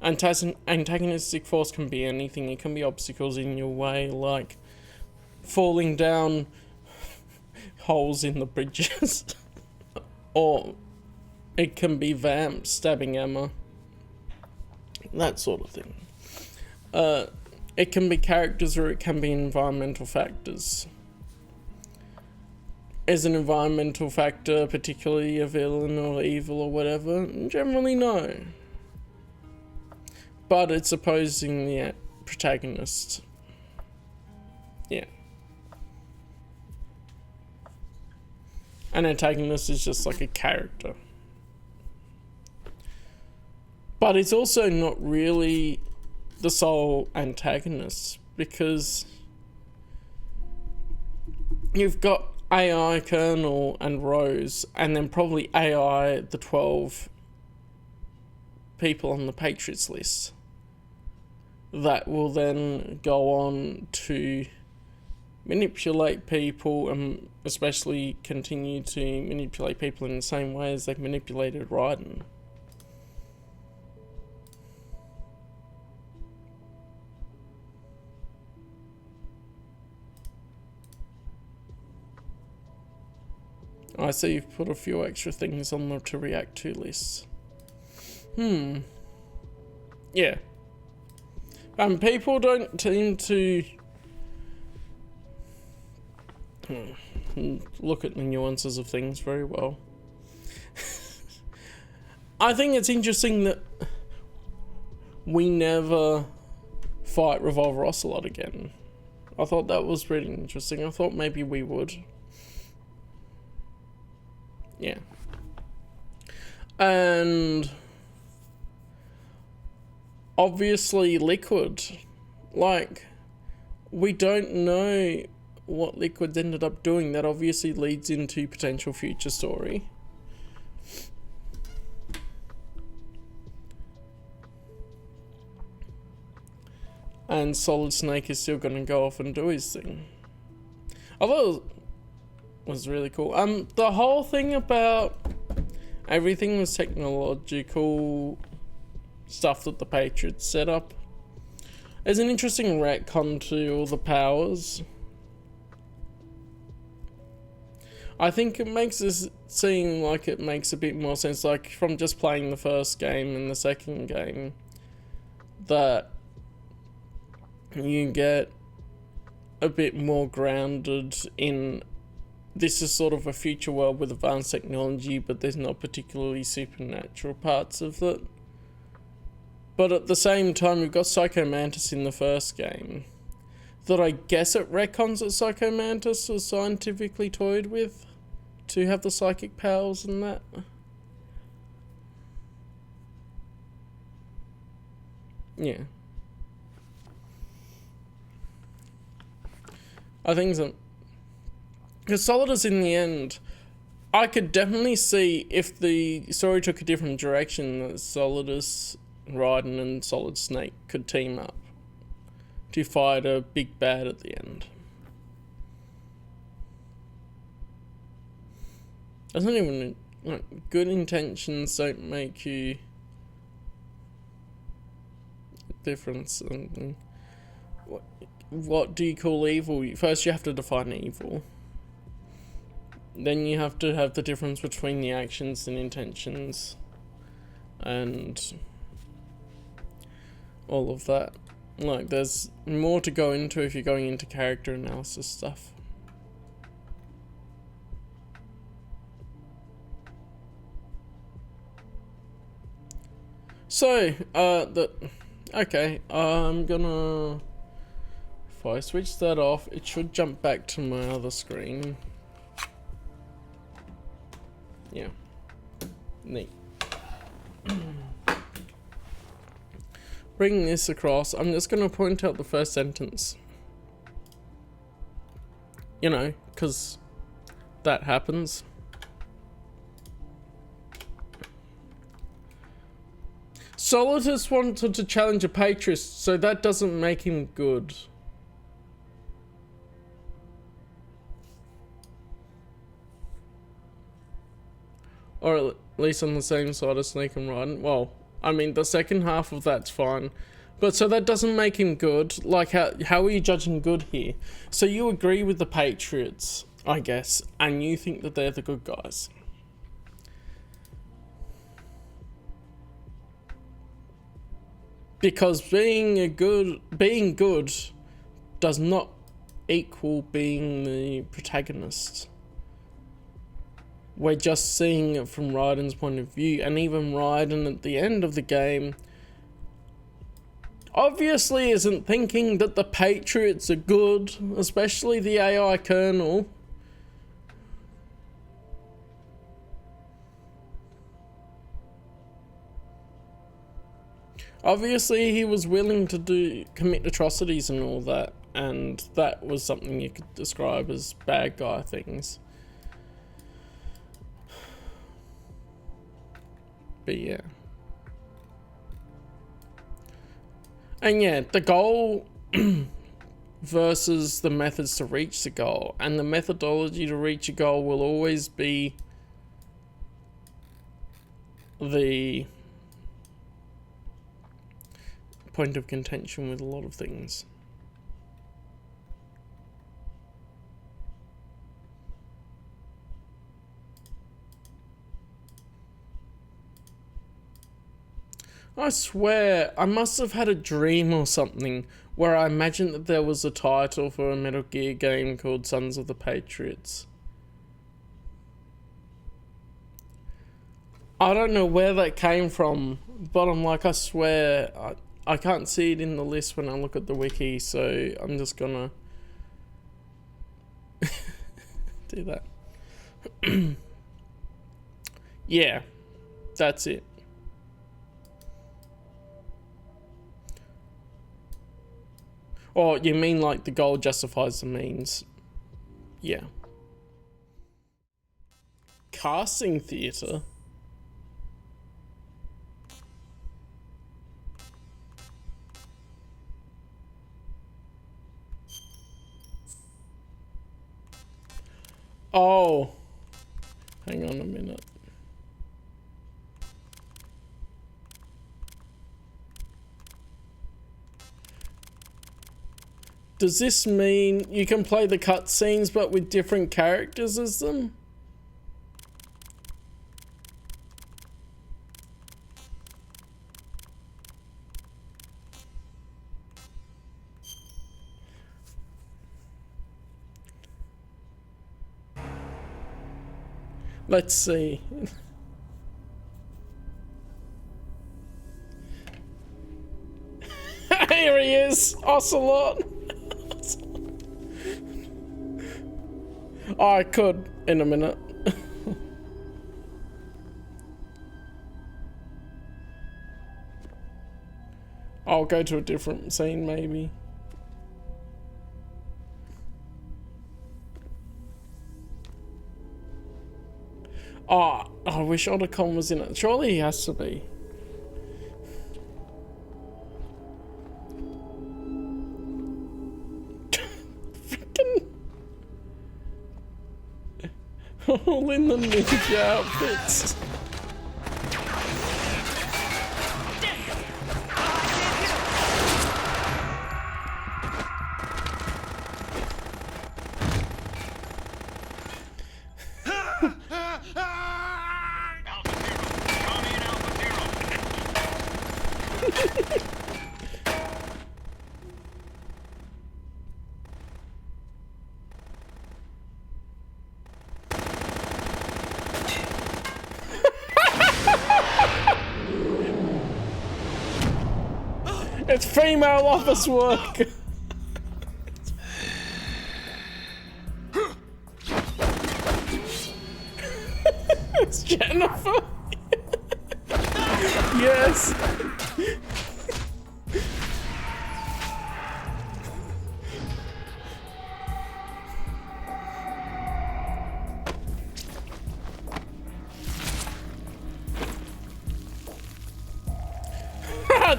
Antagonistic force can be anything. It can be obstacles in your way, like falling down holes in the bridges. Or... it can be vamps stabbing Emma. That sort of thing. It can be characters or it can be environmental factors. Is an environmental factor particularly a villain or evil or whatever? Generally no. But it's opposing the protagonist. Yeah. An antagonist is just like a character. But it's also not really the sole antagonist, because you've got AI, Colonel, and Rose, and then probably AI, the 12 people on the Patriots list. that will then go on to manipulate people, and especially continue to manipulate people in the same way as they've manipulated Raiden. I see you've put a few extra things on the to react to list. Yeah. People don't seem to look at the nuances of things very well. I think it's interesting that we never fight Revolver Ocelot again. I thought that was pretty interesting. I thought maybe we would. Yeah. And obviously Liquid. Like, we don't know what Liquid's ended up doing. That obviously leads into potential future story. And Solid Snake is still going to go off and do his thing. I thought it was really cool. The whole thing about everything was technological stuff that the Patriots set up. There's an interesting retcon to all the powers. I think it makes this seem like it makes a bit more sense, like from just playing the first game and the second game, that you get a bit more grounded in this is sort of a future world with advanced technology, but there's not particularly supernatural parts of it. But at the same time, we've got Psycho Mantis in the first game, that I guess it retcons that Psycho Mantis was scientifically toyed with to have the psychic powers and that. Yeah. I think so. Because Solidus in the end, I could definitely see if the story took a different direction, that Solidus, Raiden and Solid Snake could team up to fight a big bad at the end. Doesn't even, like, good intentions don't make you difference. What do you call evil? First you have to define evil. Then you have to have the difference between the actions and intentions and all of that. Like, there's more to go into if you're going into character analysis stuff. So, okay, I'm gonna, if I switch that off, it should jump back to my other screen. Yeah. Neat. Bring this across. I'm just going to point out the first sentence. You know, because that happens. Solidus wanted to challenge a Patriot, so that doesn't make him good. Or at least on the same side as Snake and Raiden. Well, I mean, the second half of that's fine. But so that doesn't make him good. Like, how are you judging good here? So you agree with the Patriots, I guess, and you think that they're the good guys. Because being good does not equal being the protagonist. We're just seeing it from Raiden's point of view, and even Raiden at the end of the game obviously isn't thinking that the Patriots are good, especially the AI Colonel. Obviously he was willing to commit atrocities and all that, and that was something you could describe as bad guy things. But yeah. And yeah, the goal versus the methods to reach the goal, and the methodology to reach a goal will always be the point of contention with a lot of things. I swear, I must have had a dream or something where I imagined that there was a title for a Metal Gear game called Sons of the Patriots. I don't know where that came from, but I'm like, I swear, I can't see it in the list when I look at the wiki, so I'm just gonna do that. Yeah, that's it. Or you mean like the goal justifies the means? Yeah. Casting theatre? Oh. Hang on a minute. Does this mean you can play the cutscenes but with different characters as them? Let's see. Here he is, Ocelot. Oh, I could in a minute. I'll go to a different scene maybe. Oh, I wish Otacon was in it. Surely he has to be. All in the ninja outfits. It's female office work. It's Jennifer. Yes.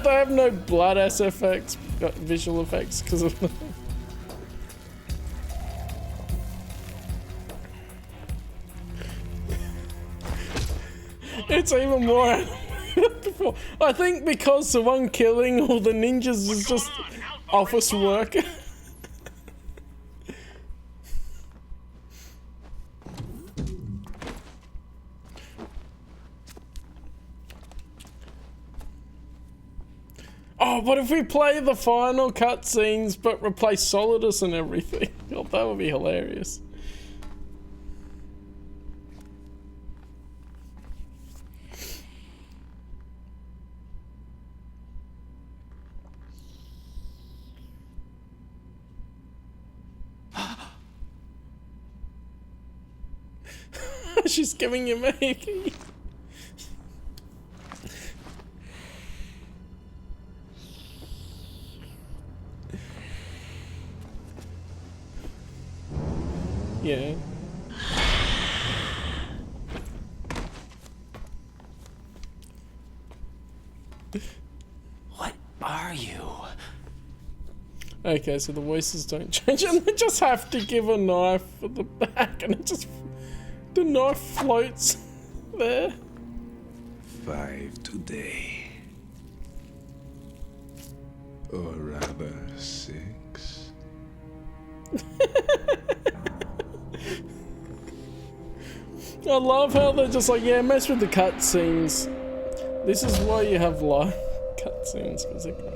They have no blood SFX, visual effects, because of the... It's even more before. I think because the one killing all the ninjas is just office work. Oh, what if we play the final cutscenes but replace Solidus and everything? Oh, that would be hilarious. She's giving you Maggie. Yeah. What are are you? Okay, so the voices don't change, and they just have to give a knife for the back, and it just the knife floats there. 5 today. Or rather, 6. I love how they're just like, yeah, mess with the cutscenes. This is why you have live cutscenes, because they're great.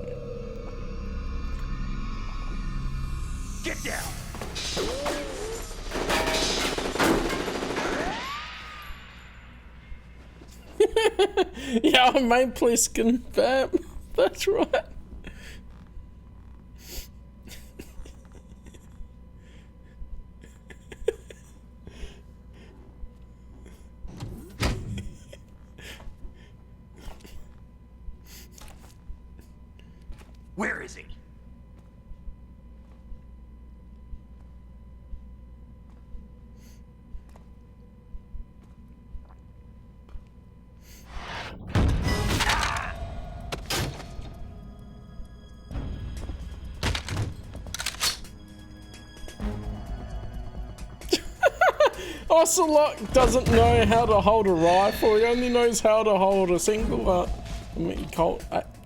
Get down! Yeah, I made Pliskin, bam. That's right. Where is he? Ocelot doesn't know how to hold a rifle, he only knows how to hold a single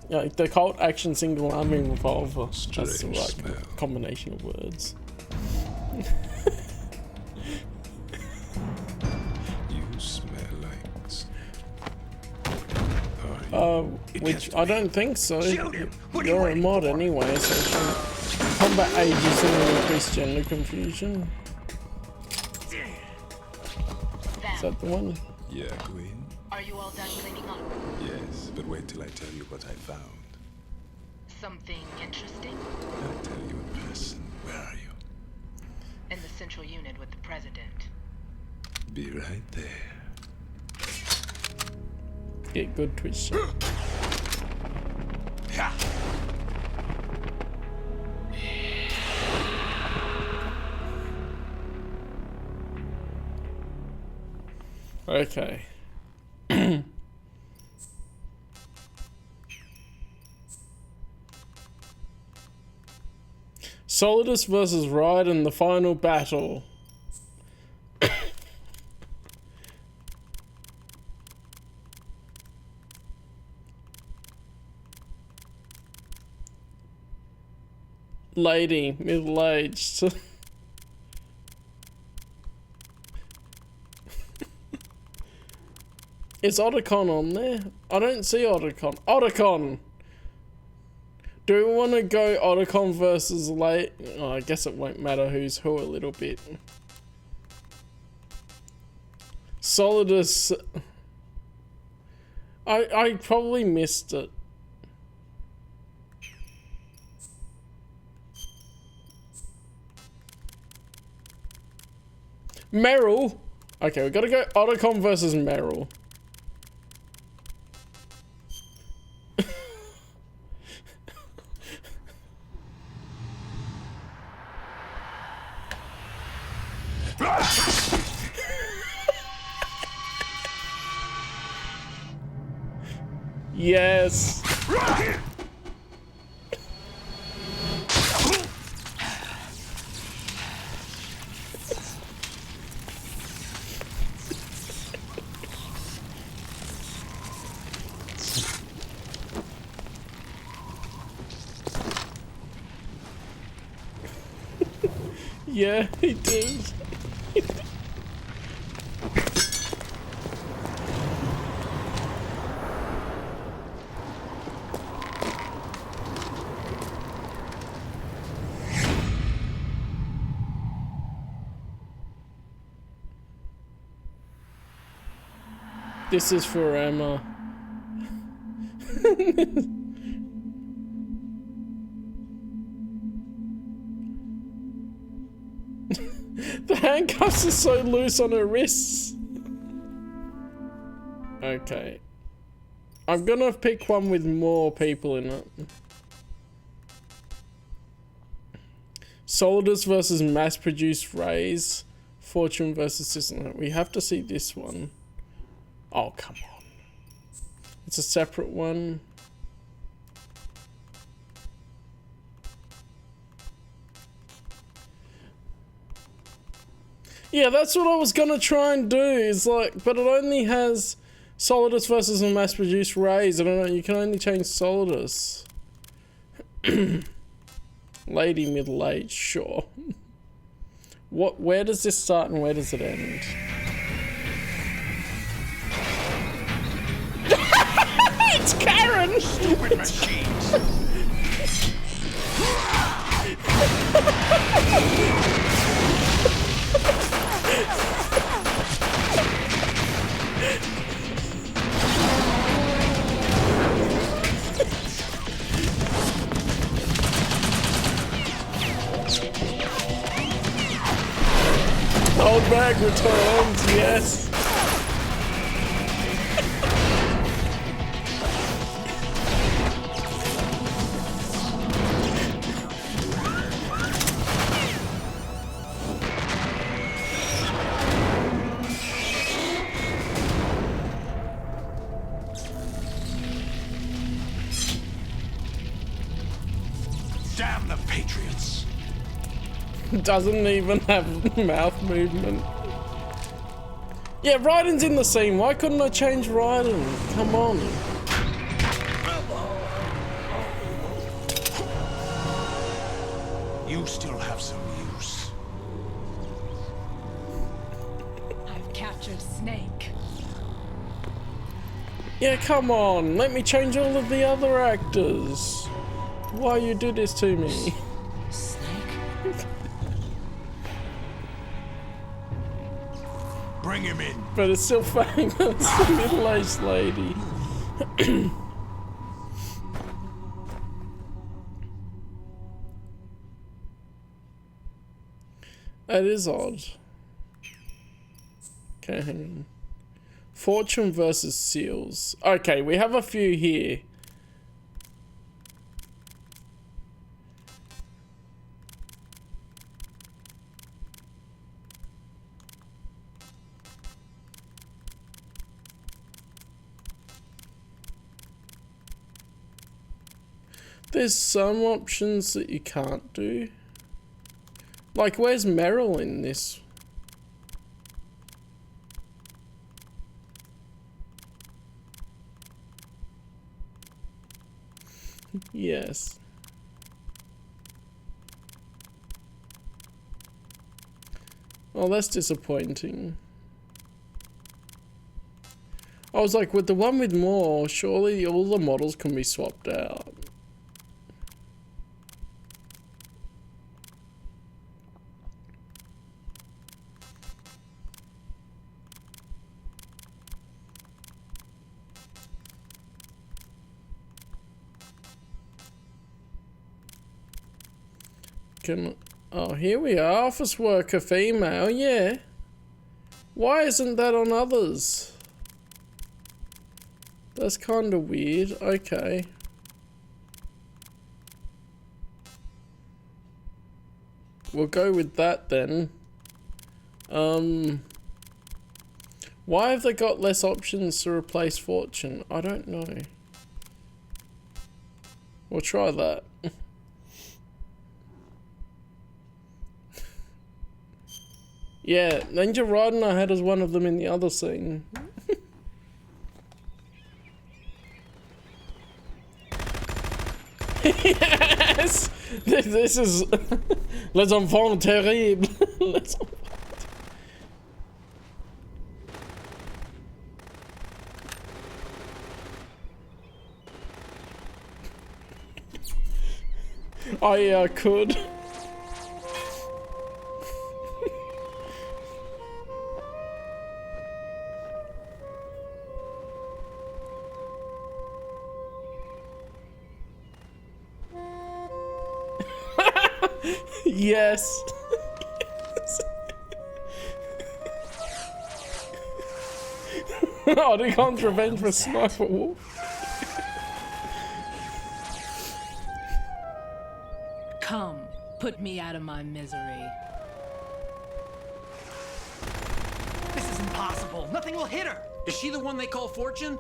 the Colt action single arming revolver. That's the right combination of words. You smell like... Which I don't think so. You're a mod anyway, so combat ages and increased gender confusion. Is that the one? Yeah, Queen? Are you all done cleaning up? Yes, but wait till I tell you what I found. Something interesting? I'll tell you in person. Where are you? In the central unit with the president. Be right there. Get good Twitch shot. Okay. Solidus versus Raiden, the final battle. Lady, middle-aged. Is Otacon on there? I don't see Otacon. Otacon! Do we want to go Otacon versus late? Oh, I guess it won't matter who's who a little bit. Solidus. I probably missed it. Meryl. Okay, we gotta go Otacon versus Meryl. Yes. Yeah, he did. This is for Emma. The handcuffs are so loose on her wrists. Okay. I'm gonna pick one with more people in it. Solidus versus mass-produced Rays. Fortune versus System. We have to see this one. Oh, come on. It's a separate one. Yeah, that's what I was gonna try and do. Is like, but it only has Solidus versus a mass-produced raise. I don't know. You can only change Solidus. Lady middle-aged, sure. What? Where does this start and where does it end? It's Karen. Stupid machines. Old bag returns, yes. Damn the Patriots. Doesn't even have mouth movement. Yeah, Raiden's in the scene. Why couldn't I change Raiden? Come on. You still have some use. I've captured Snake. Yeah, come on. Let me change all of the other actors. Why you do this to me? Bring him in. But it's still famous. The middle-aged lady. That is odd. Okay, hang on. Fortune versus Seals. Okay, we have a few here. There's some options that you can't do. Like, where's Meryl in this? Yes. Oh, that's disappointing. I was like, with the one with more, surely all the models can be swapped out. Oh, here we are. Office worker female, yeah. Why isn't that on others? That's kind of weird. Okay. We'll go with that then. Why have they got less options to replace Fortune? I don't know. We'll try that. Yeah, Ninja Raiden I had as one of them in the other scene. Yes! This is... Les enfants terribles. Les enfants... I could. Yes. Oh, the contravenge for Sniper Wolf. Come, put me out of my misery. This is impossible. Nothing will hit her. Is she the one they call Fortune?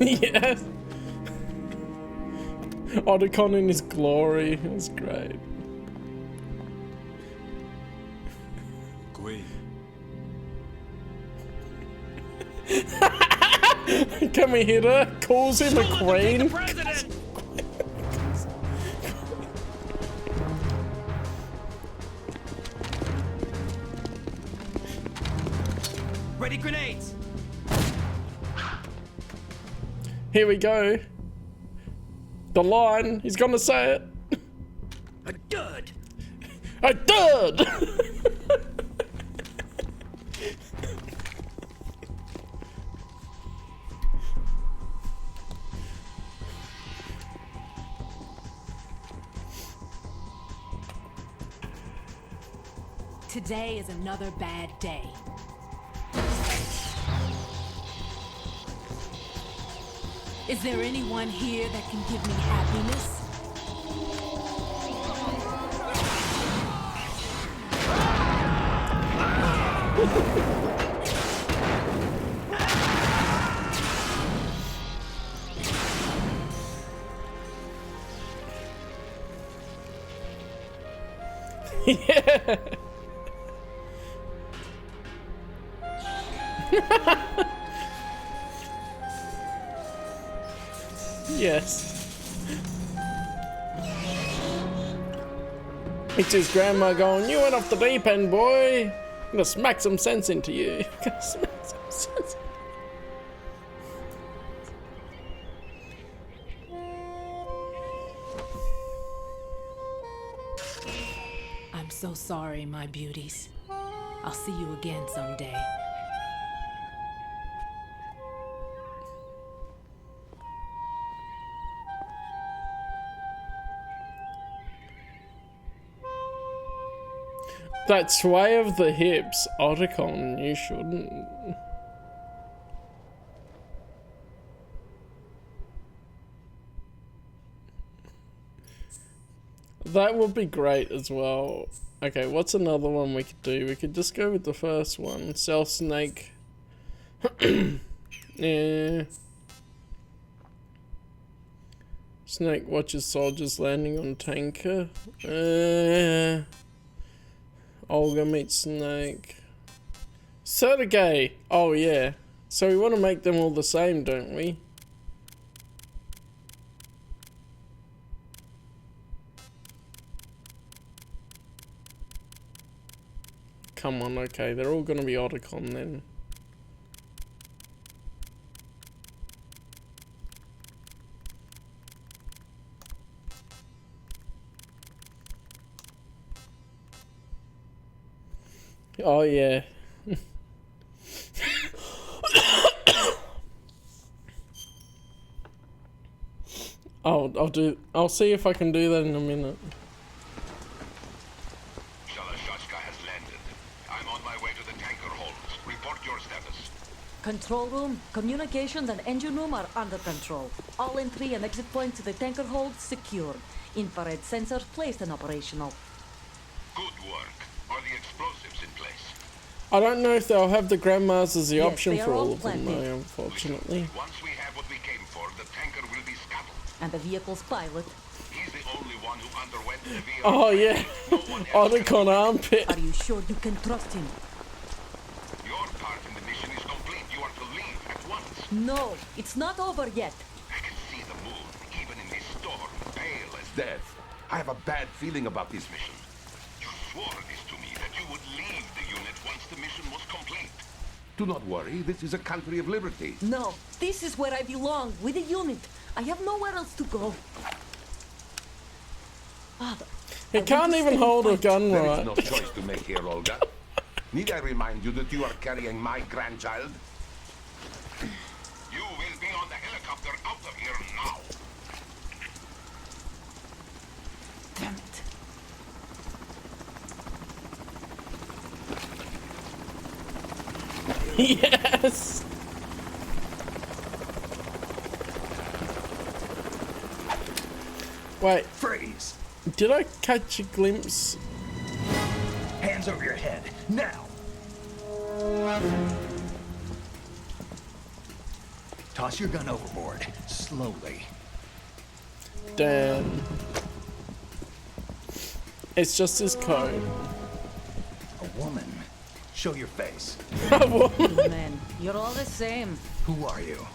Yes. Otacon in his glory. It was great. Queen. Can we hit her? Calls him a queen. Ready grenades! Here we go. The line. He's gonna say it. A dud! A dud! Today is another bad day. Is there anyone here that can give me happiness? Yeah. Yes. It's his grandma going, you went off the deep end, boy. I'm gonna smack some sense into you. Gonna smack some sense. I'm so sorry, my beauties. I'll see you again someday. That sway of the hips, Otacon, you shouldn't. That would be great as well. Okay, what's another one we could do? We could just go with the first one. Sell Snake. Yeah. Snake watches soldiers landing on tanker. Olga meets Snake. Sergey! Oh yeah. So we want to make them all the same, don't we? Come on, okay. They're all gonna be Otacon then. Oh yeah. I'll see if I can do that in a minute. Shalashashka has landed. I'm on my way to the tanker holds. Report your status. Control room, communications and engine room are under control. All entry and exit points to the tanker hold secured. Infrared sensors placed and operational. Good work. Are the explosives in place? I don't know if they'll have the grandmas as the Yes, option they are for all all of them, planted. though, unfortunately. Once we have what we came for, the tanker will be scuttled. And the vehicle's pilot. He's the only one who underwent the VR. Oh yeah. Otacon armpit. Are you sure you can trust him? Your part in the mission is complete. You are to leave at once. No, it's not over yet. I can see the moon, even in this storm, pale as death. I have a bad feeling about this mission. You swore this to me, that you would leave the unit once the mission was complete. Do not worry, this is a country of liberty. No, this is where I belong, with the unit. I have nowhere else to go. Father, He can't even hold a gun There right. is no choice to make here, Olga. Need I remind you that you are carrying my grandchild? You will be on the helicopter out of here now. damn it. Yes. Wait, Freeze! did I catch a glimpse? Hands over your head, now! Toss your gun overboard, slowly. Damn. It's just his code. A woman. Show your face. A woman? Man, you're all the same. Who are you?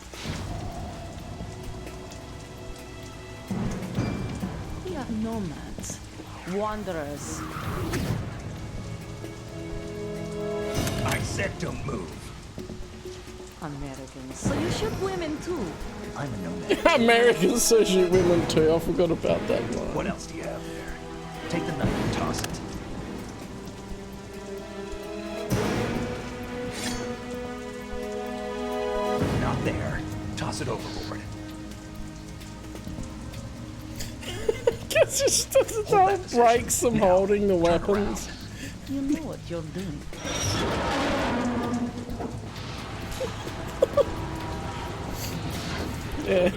We are nomads. Wanderers. I said don't move. Americans. So you shoot women too. I'm a nomad. Americans so shoot women too. I forgot about that one. What else do you have there? Take the knife and toss it. Not there. Toss it overboard. Guess just don't break some holding the weapons. You know what you're doing. Yeah.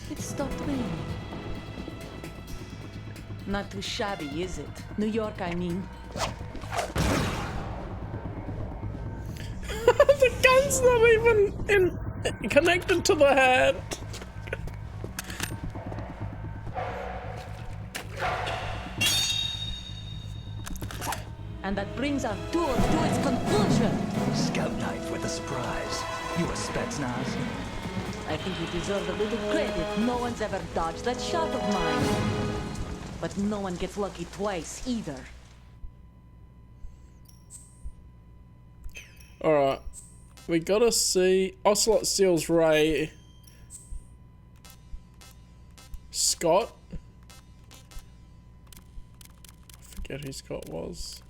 It stopped raining. Not too shabby, is it? New York, I mean. The gun's not even connected to the hand. And that brings our tour to its conclusion. Scout knife with a surprise. You a Spetsnaz? I think you deserve a little credit. No one's ever dodged that shot of mine. But no one gets lucky twice, either. Alright. We gotta see... Ocelot steals Ray. Scott? I forget who Scott was.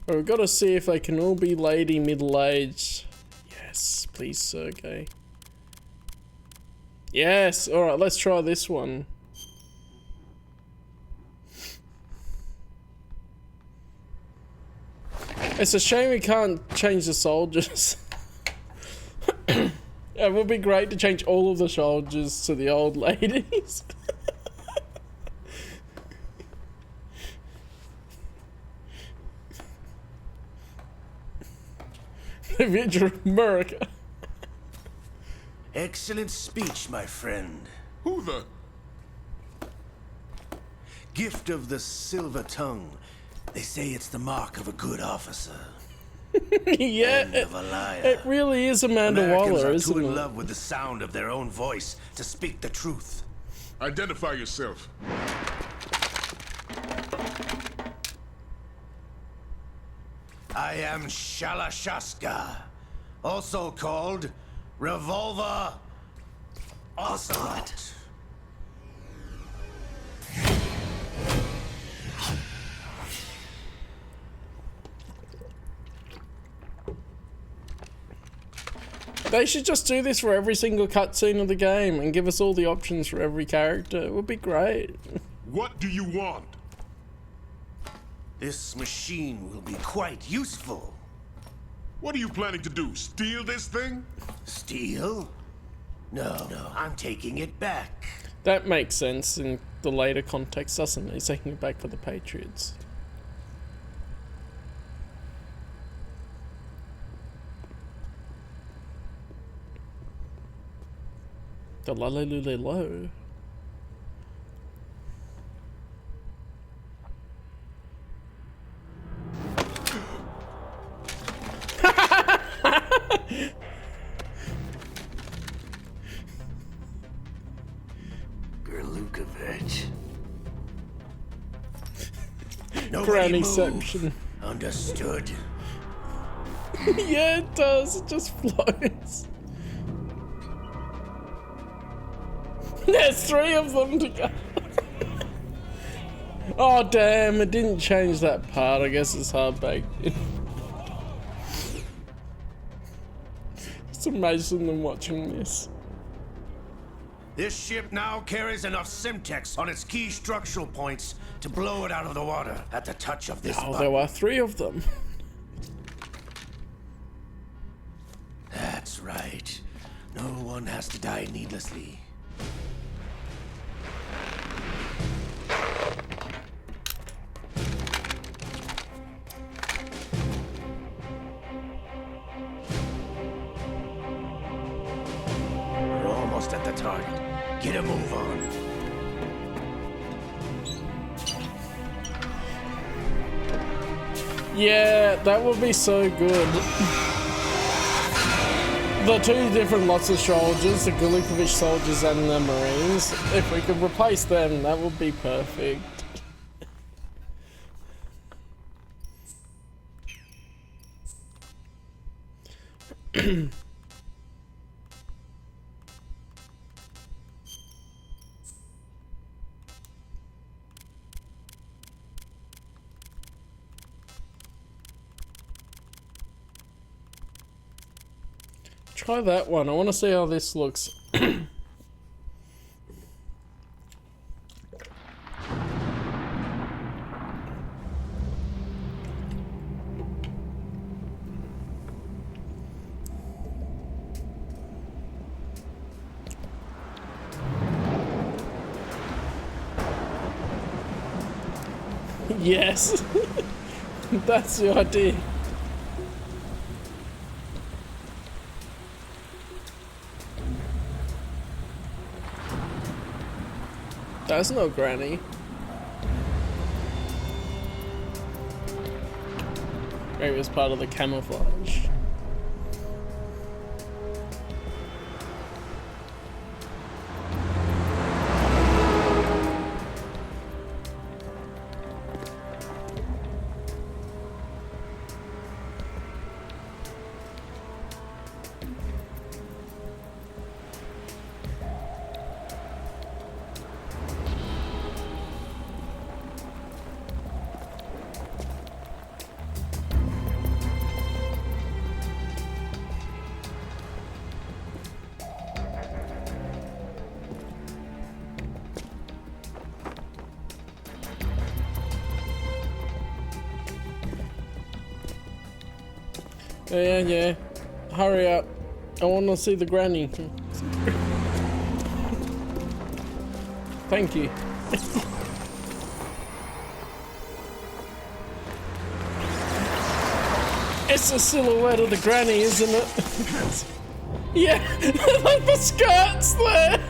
But we've got to see if they can all be lady middle-aged. Yes, please, Sergey. Yes! Alright, let's try this one. It's a shame we can't change the soldiers. It would be great to change all of the soldiers to the old ladies. The future of America. Excellent speech, my friend. Who the? Gift of the silver tongue. They say it's the mark of a good officer. Yeah, And of a liar. it really is Amanda Americans Waller, are isn't too in it? love with the sound of their own voice to speak the truth. Identify yourself. I am Shalashaska, also called Revolver Ocelot. They should just do this for every single cutscene of the game and give us all the options for every character. It would be great. What do you want? This machine will be quite useful. What are you planning to do? Steal this thing? Steal? No, I'm taking it back. That makes sense in the later context, doesn't it? He's taking it back for the Patriots. The la-la-lu-la-lo. Gerlukovich. Nobody Grannyception. move. Understood. Yeah, it does. It just floats. There's 3 of them to go. Oh, damn. It didn't change that part. I guess it's hard baked. Just imagine them watching this. This ship now carries enough Simtex on its key structural points to blow it out of the water at the touch of this Oh, button. there are 3 of them. That's right. No one has to die needlessly. that target. Get a move on. Yeah, that would be so good. The two different lots of soldiers, the Gulukovich soldiers and the Marines, if we could replace them, that would be perfect. Try that one. I want to see how this looks. Yes, that's the idea. That's no granny. Maybe it's part of the camouflage. Yeah. Hurry up. I want to see the granny. Thank you. It's a silhouette of the granny, isn't it? Yeah, like the skirts there.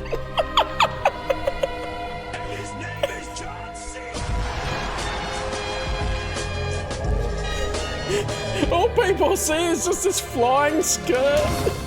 All people see is just this flying skirt.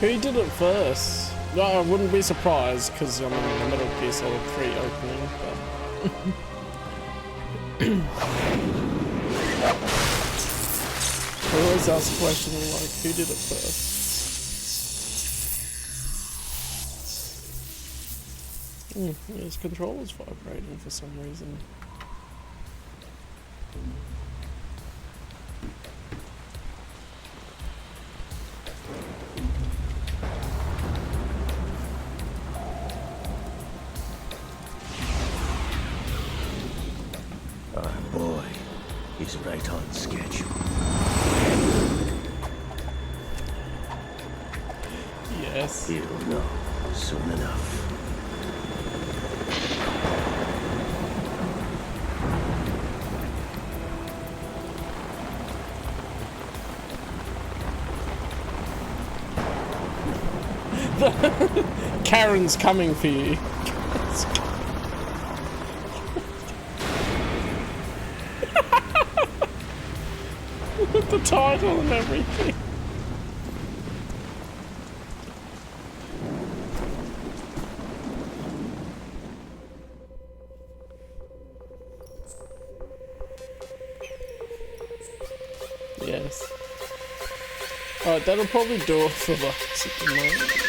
Who did it first? No, I wouldn't be surprised because I'm in the Metal Gear Solid 3 opening, but... I always ask the question like, who did it first? Yeah, his controller's vibrating for some reason. Right on schedule. Yes. He'll know soon enough. Karen's coming for you. With the title and everything. Yes. Alright, that'll probably do it for the moment.